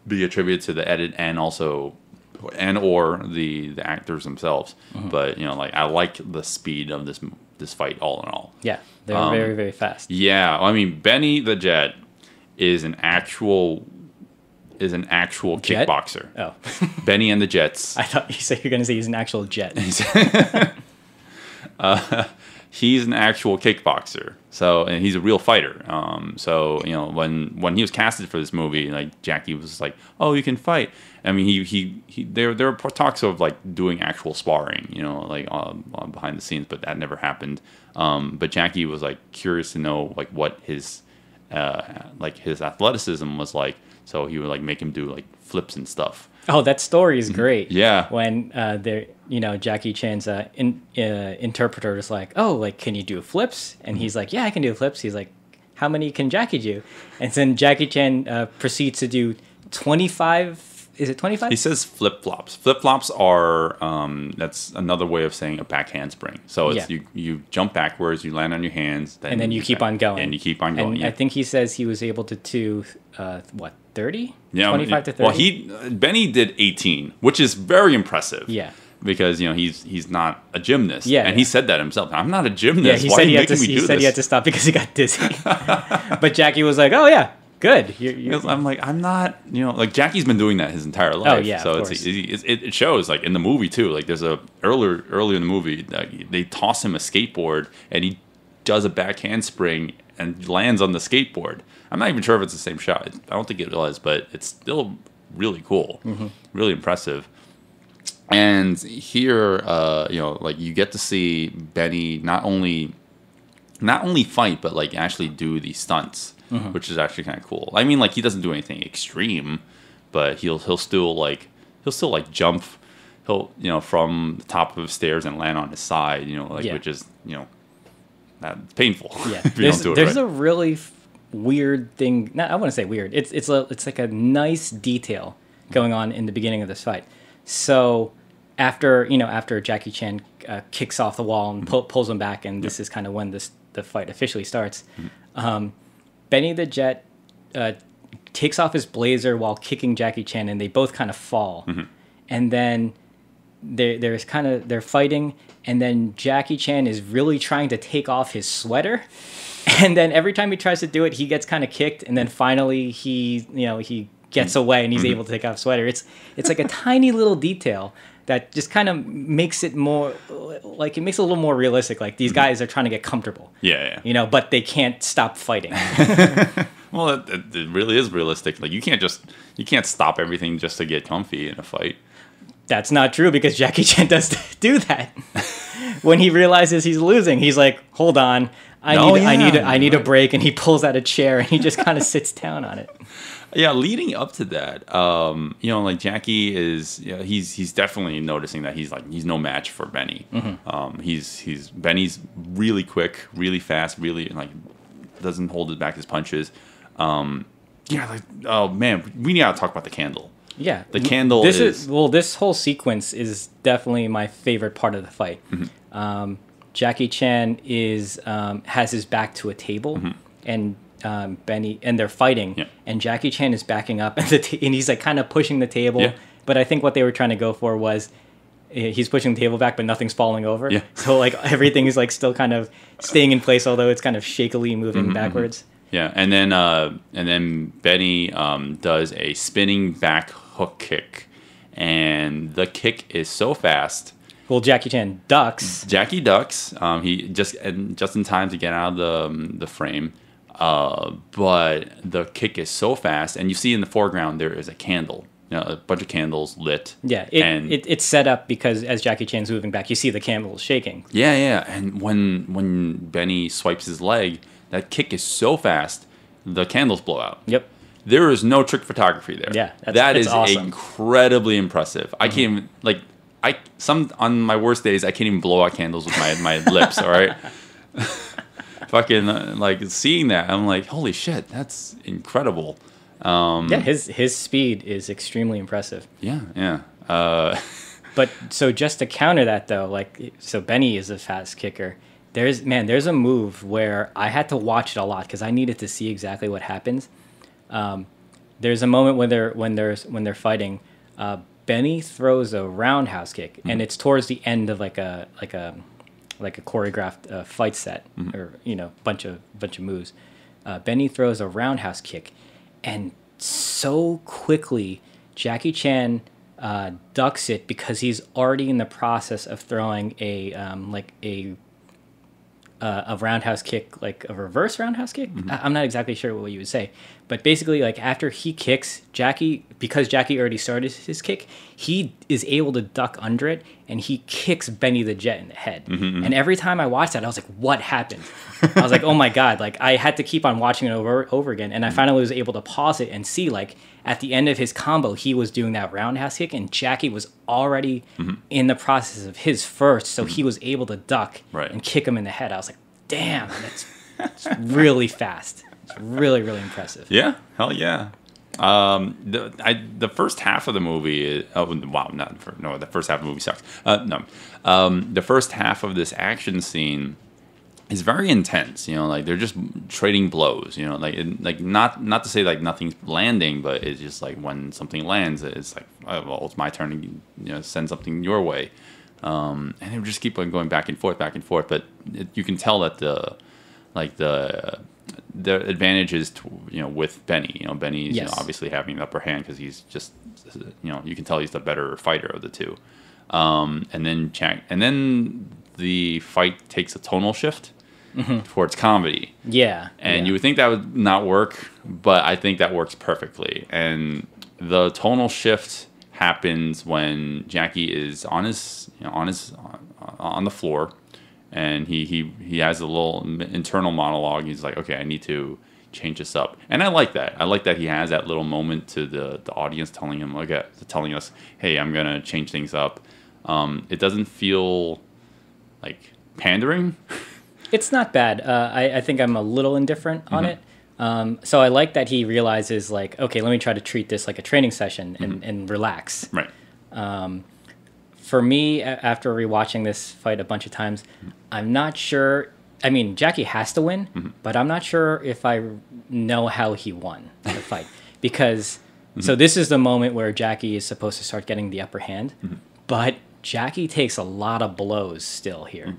be attributed to the edit and also or the actors themselves, but I like the speed of this fight all in all. Yeah, they're very, very fast. Yeah, I mean Benny the Jet is an actual Jet? kickboxer. Oh, Benny and the Jets. I thought you were going to say he's an actual jet. He's an actual kickboxer, and he's a real fighter. So when he was casted for this movie, like Jackie was like, "Oh, you can fight." I mean, there were talks of like doing actual sparring, on behind the scenes, but that never happened. But Jackie was like curious to know like what his athleticism was like, so he would like make him do like flips and stuff. Oh, that story is great. Yeah. When Jackie Chan's interpreter is like, "Oh, like can you do flips?" And he's like, "Yeah, I can do flips." He's like, "How many can Jackie do?" And then Jackie Chan proceeds to do 25. Is it 25? He says flip flops. Flip flops are that's another way of saying a back handspring. So it's you jump backwards, you land on your hands, and then you keep on going. And you keep on going. And I think he says he was able to do 30? Yeah, 25 to 30. Well, Benny did 18, which is very impressive. Yeah. Because he's not a gymnast. Yeah, and he said that himself. I'm not a gymnast. Yeah, he Why said are you he had to. making me do He said this? he had to stop because he got dizzy. But Jackie was like, "Oh yeah, good." I'm like, I'm not. Like Jackie's been doing that his entire life. Oh yeah, so of course. it shows like in the movie too. Like there's earlier in the movie they toss him a skateboard and he does a back handspring and lands on the skateboard. I'm not even sure if it's the same shot. I don't think it was, but it's still really cool, really impressive. And here, like you get to see Benny not only fight, but like actually do these stunts, which is actually kind of cool. I mean, like he doesn't do anything extreme, but he'll still jump. He'll from the top of the stairs and land on his side, which is that's painful. Yeah, if you don't do it there's right. a really weird thing. I want to say weird. It's like a nice detail going on in the beginning of this fight. So after Jackie Chan kicks off the wall and pulls him back, and this is kind of when the fight officially starts. Benny the Jet takes off his blazer while kicking Jackie Chan, and they both kind of fall. And then they're fighting, and then Jackie Chan is really trying to take off his sweater, and then every time he tries to do it, he gets kind of kicked, and then finally he gets away and he's able to take off his sweater. It's like a tiny little detail that just kind of makes it more like it makes it a little more realistic. Like these guys are trying to get comfortable. Yeah. But they can't stop fighting. Well, it really is realistic. Like you can't stop everything just to get comfy in a fight. That's not true, because Jackie Chan does do that. When he realizes he's losing, he's like, "Hold on, I need a break," and he pulls out a chair and he just kind of sits down on it. Yeah, leading up to that, like Jackie is, he's definitely noticing that he's no match for Benny. Benny's really quick, really fast, really doesn't hold back his punches. Oh man, we gotta talk about the candle. Yeah, the candle this whole sequence is definitely my favorite part of the fight. Jackie Chan has his back to a table, and Benny, and they're fighting, and Jackie Chan is backing up, and he's like kind of pushing the table. But I think what they were trying to go for was he's pushing the table back, but nothing's falling over. So like everything is like still kind of staying in place, although it's kind of shakily moving backwards. Yeah, and then Benny does a spinning back hook kick, and the kick is so fast. Well, Jackie Chan ducks. Jackie ducks. He just in time to get out of the frame. But the kick is so fast, and you see in the foreground there is a candle, a bunch of candles lit. Yeah, it's set up because as Jackie Chan's moving back, you see the candles shaking. Yeah, and when Benny swipes his leg, that kick is so fast, the candles blow out. Yep. There is no trick photography there. Yeah, that is awesome. Incredibly impressive. I can't even on my worst days I can't even blow out candles with my lips. All right. Fucking seeing that, I'm like, holy shit, that's incredible. His speed is extremely impressive. Yeah. But so just to counter that though, so Benny is a fast kicker. There's a move where I had to watch it a lot because I needed to see exactly what happens. There's a moment when they're fighting. Benny throws a roundhouse kick, and it's towards the end of like a choreographed fight set, or bunch of moves. Benny throws a roundhouse kick, and so quickly Jackie Chan ducks it because he's already in the process of throwing a roundhouse kick, like a reverse roundhouse kick. I'm not exactly sure what you would say, but basically after he kicks because Jackie already started his kick, he is able to duck under it, and he kicks Benny the Jet in the head. And every time I watched that, I was like, what happened? I was like, oh my God, I had to keep on watching it over again. And I finally was able to pause it and see at the end of his combo, he was doing that roundhouse kick, and Jackie was already in the process of his first, so he was able to duck and kick him in the head. I was like, damn, that's really fast. It's really, really impressive. Yeah, hell yeah. The first half of the movie the first half of the movie sucks. The first half of this action scene is very intense. They're just trading blows. Not to say nothing's landing, but it's just when something lands, it's like, oh, well, it's my turn to send something your way, and they just keep on going back and forth. But you can tell that the advantage is with Benny. Benny's obviously having the upper hand because he's just you can tell he's the better fighter of the two. And then the fight takes a tonal shift towards comedy. And you would think that would not work, but I think that works perfectly. And the tonal shift happens when Jackie is on the floor, and he has a little internal monologue. He's like, okay, I need to change this up. And I like that. I like that he has that little moment to the audience telling us, hey, I'm going to change things up. It doesn't feel like pandering. It's not bad. I think I'm a little indifferent on it. So I like that he realizes like, okay, let me try to treat this like a training session and relax. Right. For me, after rewatching this fight a bunch of times, I'm not sure. I mean, Jackie has to win, but I'm not sure if I know how he won the fight because. So this is the moment where Jackie is supposed to start getting the upper hand, but Jackie takes a lot of blows still here.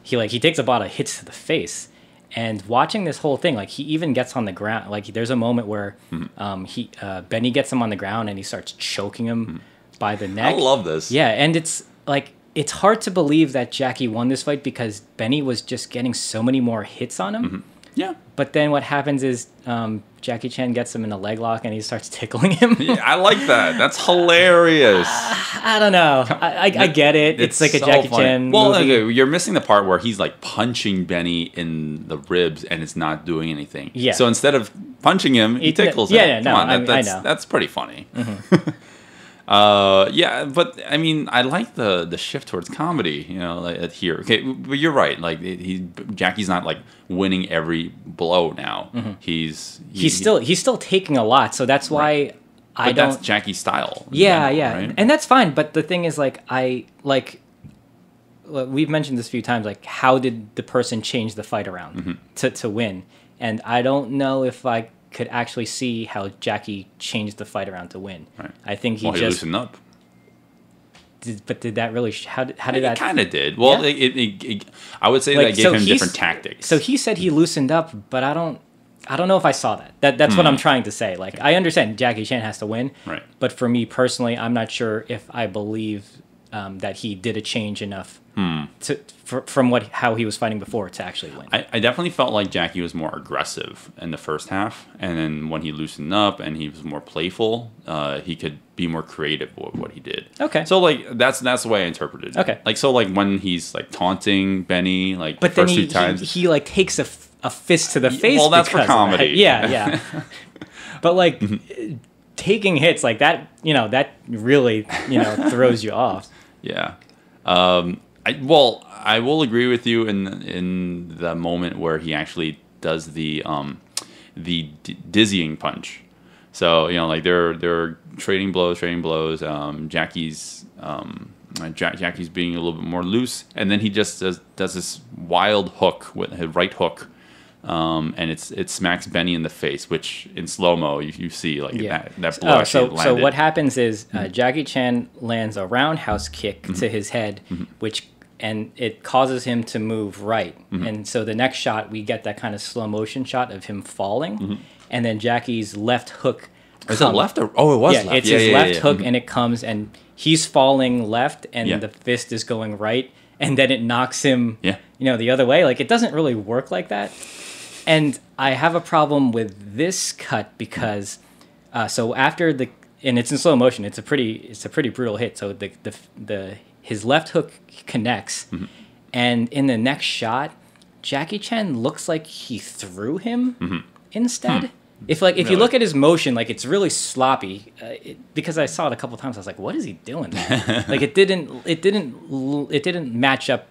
He takes a lot of hits to the face, and watching this whole thing, like he even gets on the ground. Like there's a moment where Benny gets him on the ground and he starts choking him by the neck. I love this. Yeah, and it's like it's hard to believe that Jackie won this fight because Benny was just getting so many more hits on him. Yeah. But then what happens is Jackie Chan gets him in a leg lock and he starts tickling him. Yeah, I like that. That's hilarious. I don't know. I get it. It's like a so Jackie funny. Chan Well, movie. okay, you're missing the part where he's like punching Benny in the ribs and it's not doing anything. Yeah. So instead of punching him, he tickles him. Yeah, no, Come on, I know. That's pretty funny. Yeah, but I mean, I like the shift towards comedy, like here. Okay, but you're right. Like Jackie's not like winning every blow now. He's still taking a lot, so that's why I don't. That's Jackie's style. Yeah, right? And that's fine. But the thing is, like, we've mentioned this a few times. Like, how did the person change the fight around to win? And I don't know if I could actually see how Jackie changed the fight around to win. Right. I think he he loosened up. But did that really? How did It that? kind of did. Well, Yeah? I would say that gave him different tactics. So he said he loosened up, but I don't know if I saw that. That's what I'm trying to say. Like I understand Jackie Chan has to win, Right. But for me personally, I'm not sure if I believe that he did a change enough from how he was fighting before to actually win. I definitely felt like Jackie was more aggressive in the first half, and then when he loosened up and he was more playful, he could be more creative with what he did. Okay. So like that's the way I interpreted it. Okay. Like so like when he's like taunting Benny like But the then first few times. he like takes a fist to the face. Well, that's for because of that. comedy. Yeah. But like taking hits like that, that really throws you off. Yeah. I will agree with you in the moment where he actually does the dizzying punch. So like they're trading blows. Jackie's Jackie's being a little bit more loose, and then he just does this wild hook with his right hook, and it smacks Benny in the face, which in slow mo you see like that blow actually landed. So what happens is Jackie Chan lands a roundhouse kick to his head, and it causes him to move right. And so the next shot we get that kind of slow motion shot of him falling, and then Jackie's left hook. Is it left or it was yeah, left. It's his left hook, and it comes and he's falling left, and the fist is going right, and then it knocks him the other way. Like it doesn't really work like that. And I have a problem with this cut because so after and it's in slow motion, it's a pretty brutal hit. So his left hook connects, and in the next shot, Jackie Chan looks like he threw him instead. If you look at his motion, like it's really sloppy. Because I saw it a couple times, I was like, "What is he doing?" Like it didn't match up,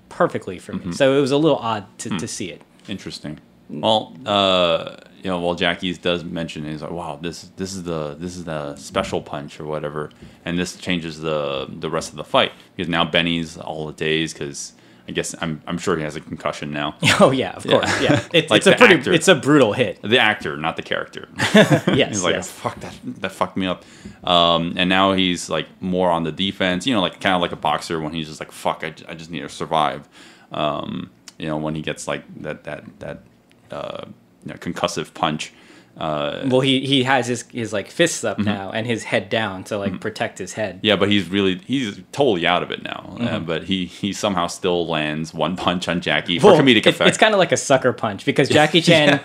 perfectly for me. So it was a little odd to see it. Interesting. Well, well, Jackie's does mention he's like, wow, this is the special punch or whatever, and this changes the rest of the fight because now Benny's all a daze because I guess I'm sure he has a concussion now. Oh yeah, of course. Yeah, Like it's a brutal hit. The actor, not the character. Yes, he's like, yes. fuck that fucked me up. And now he's like more on the defense. Like kind of like a boxer when he's just like, fuck, I just need to survive. When he gets like that concussive punch. Well, he has his like fists up now and his head down to like protect his head. Yeah, but he's totally out of it now. But he somehow still lands one punch on Jackie for comedic effect. It's kind of like a sucker punch because Jackie Chan,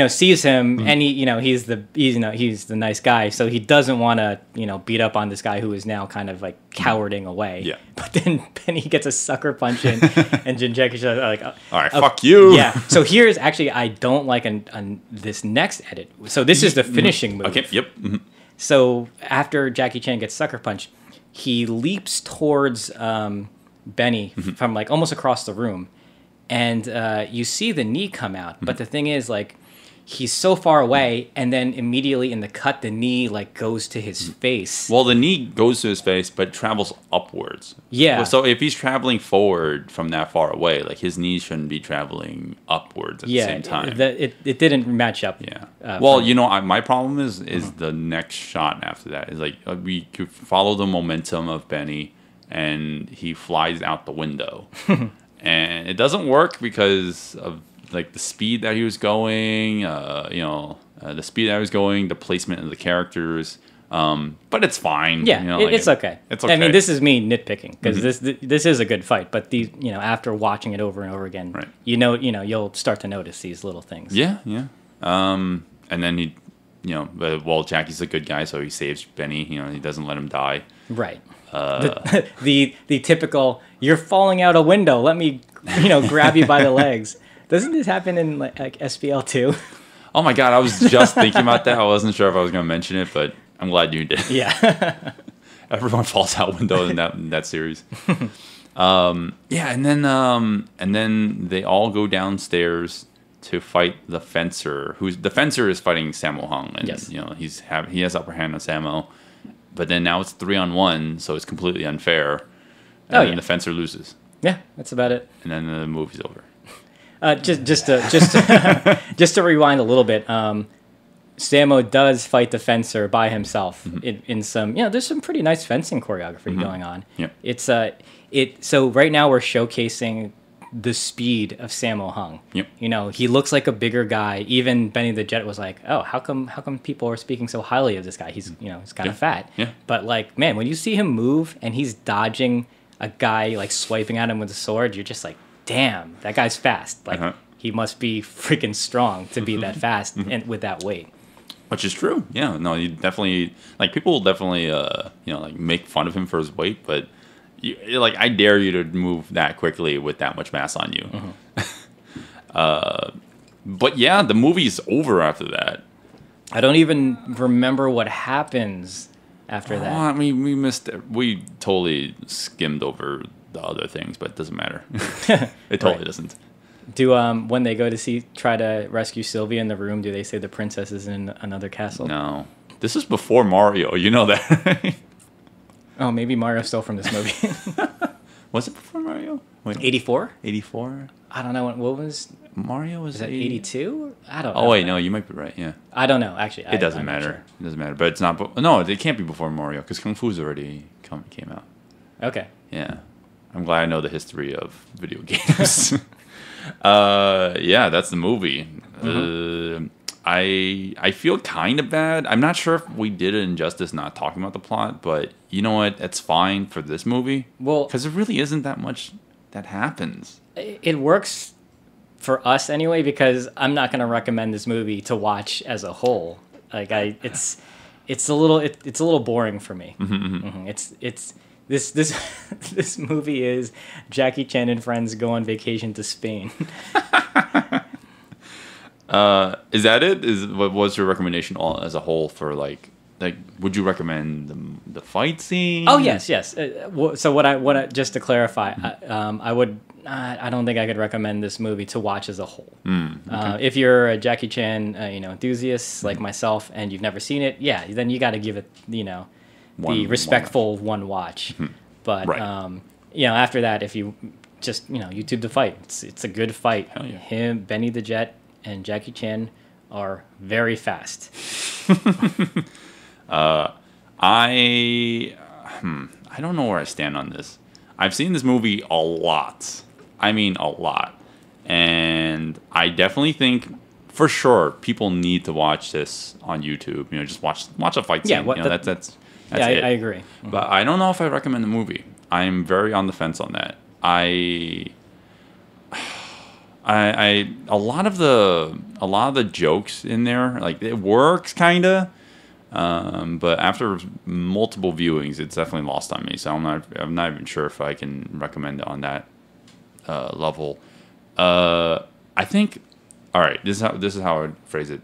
sees him and he's the nice guy, so he doesn't want to beat up on this guy who is now kind of like cowarding away. Yeah. But then Benny gets a sucker punch in, and Jackie Chan like, all right, fuck you. Yeah. So here's actually I don't like on this next edit. So this is the finishing move. Okay. Yep. So after Jackie Chan gets sucker punched, he leaps towards Benny from like almost across the room, and you see the knee come out. But the thing is, like, he's so far away, and then immediately in the cut, the knee like goes to his face. Well, the knee goes to his face, but travels upwards. Yeah. So if he's traveling forward from that far away, like his knee shouldn't be traveling upwards at the same time. It didn't match up. Yeah. Well, my problem is the next shot after that. Is like we could follow the momentum of Benny, and he flies out the window, and it doesn't work because of like the speed that he was going. The speed that he was going, the placement of the characters. But it's fine. Yeah, it's okay. It's okay. I mean, this is me nitpicking because this is a good fight. But after watching it over and over again, right. You'll start to notice these little things. Yeah. And then he, Jackie's a good guy, so he saves Benny. He doesn't let him die. Right. The typical, you're falling out a window. Let me, grab you by the legs. Doesn't this happen in like SPL too? Oh my God, I was just thinking about that. I wasn't sure if I was going to mention it, but I'm glad you did. Yeah. Everyone falls out window in that series. And then they all go downstairs to fight the fencer. The fencer is fighting Sammo Hung, and yes. He has upper hand on Sammo. But then now it's 3-on-1, so it's completely unfair. And then the fencer loses. Yeah, that's about it. And then the movie's over. Just to rewind a little bit, Sammo does fight the fencer by himself in some. There's some pretty nice fencing choreography going on. Yep. So right now we're showcasing the speed of Sammo Hung. Yep. He looks like a bigger guy. Even Benny the Jet was like, "Oh, how come people are speaking so highly of this guy? He's he's kind of fat." Yeah. But like, man, when you see him move and he's dodging a guy like swiping at him with a sword, you're just like, damn, that guy's fast. Like he must be freaking strong to be that fast and with that weight. Which is true. Yeah. No, you definitely people definitely make fun of him for his weight, but I dare you to move that quickly with that much mass on you. But yeah, the movie's over after that. I don't even remember what happens after that. I mean, we missed it. We totally skimmed over the other things, but it doesn't matter. It totally doesn't. Do when they go to try to rescue Sylvia in the room, do they say the princess is in another castle? No. This is before Mario. You know that. Oh, maybe Mario's still from this movie. Was it before Mario? Wait, 84? 84? I don't know. What was... Mario was... Is that 82? I don't know. Oh, wait, no, you might be right, yeah. I don't know, actually. It doesn't matter. Sure. It doesn't matter, but it's not... No, it can't be before Mario, because Kung Fu's already came out. Okay. Yeah. I'm glad I know the history of video games. Yeah, that's the movie. I feel kind of bad. I'm not sure if we did it injustice not talking about the plot, but you know what? It's fine for this movie. Well, because there really isn't that much that happens. It works for us anyway, because I'm not going to recommend this movie to watch as a whole. Like it's a little boring for me. It's this movie is Jackie Chan and friends go on vacation to Spain. Is that it? What's your recommendation as a whole for like would you recommend the fight scene? Oh yes. So what just to clarify, I don't think I could recommend this movie to watch as a whole. Okay. If you're a Jackie Chan enthusiast like myself and you've never seen it, yeah, then you got to give it the respectful one watch. But after that, if you just YouTube the fight, it's a good fight. Hell yeah. Him, Benny the Jet, and Jackie Chan are very fast. I don't know where I stand on this. I've seen this movie a lot. I mean, a lot. And I definitely think, for sure, people need to watch this on YouTube. Just watch a fight scene. Yeah, that's it. I agree. But I don't know if I recommend the movie. I'm very on the fence on that. A lot of the jokes in there, like it works kinda, but after multiple viewings, it's definitely lost on me. So I'm not even sure if I can recommend it on that level. I think, all right, this is how I would phrase it.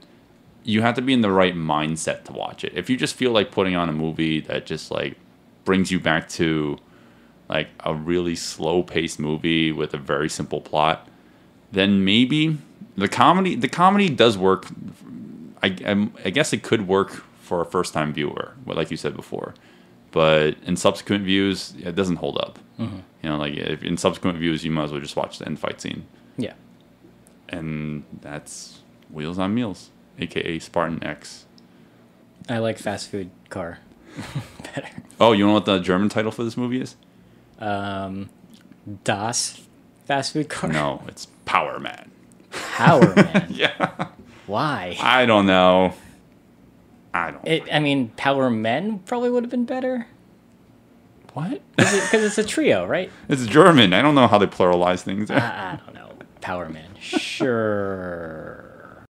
You have to be in the right mindset to watch it. If you just feel like putting on a movie that just like brings you back to like a really slow paced movie with a very simple plot, then maybe The comedy does work. I guess it could work for a first time viewer, like you said before, but in subsequent views, it doesn't hold up. Mm-hmm. You know, like if in subsequent views, you might as well just watch the end fight scene. Yeah. And that's Wheels on Meals, aka Spartan X. I like fast food car better. Oh, you know what the German title for this movie is? Das fast food car. No, it's Power Man. Power Man. Yeah. Why? I don't know. I don't. I mean, Power Men probably would have been better. What? Because it's a trio, right? It's German. I don't know how they pluralize things. I don't know. Power Man. Sure.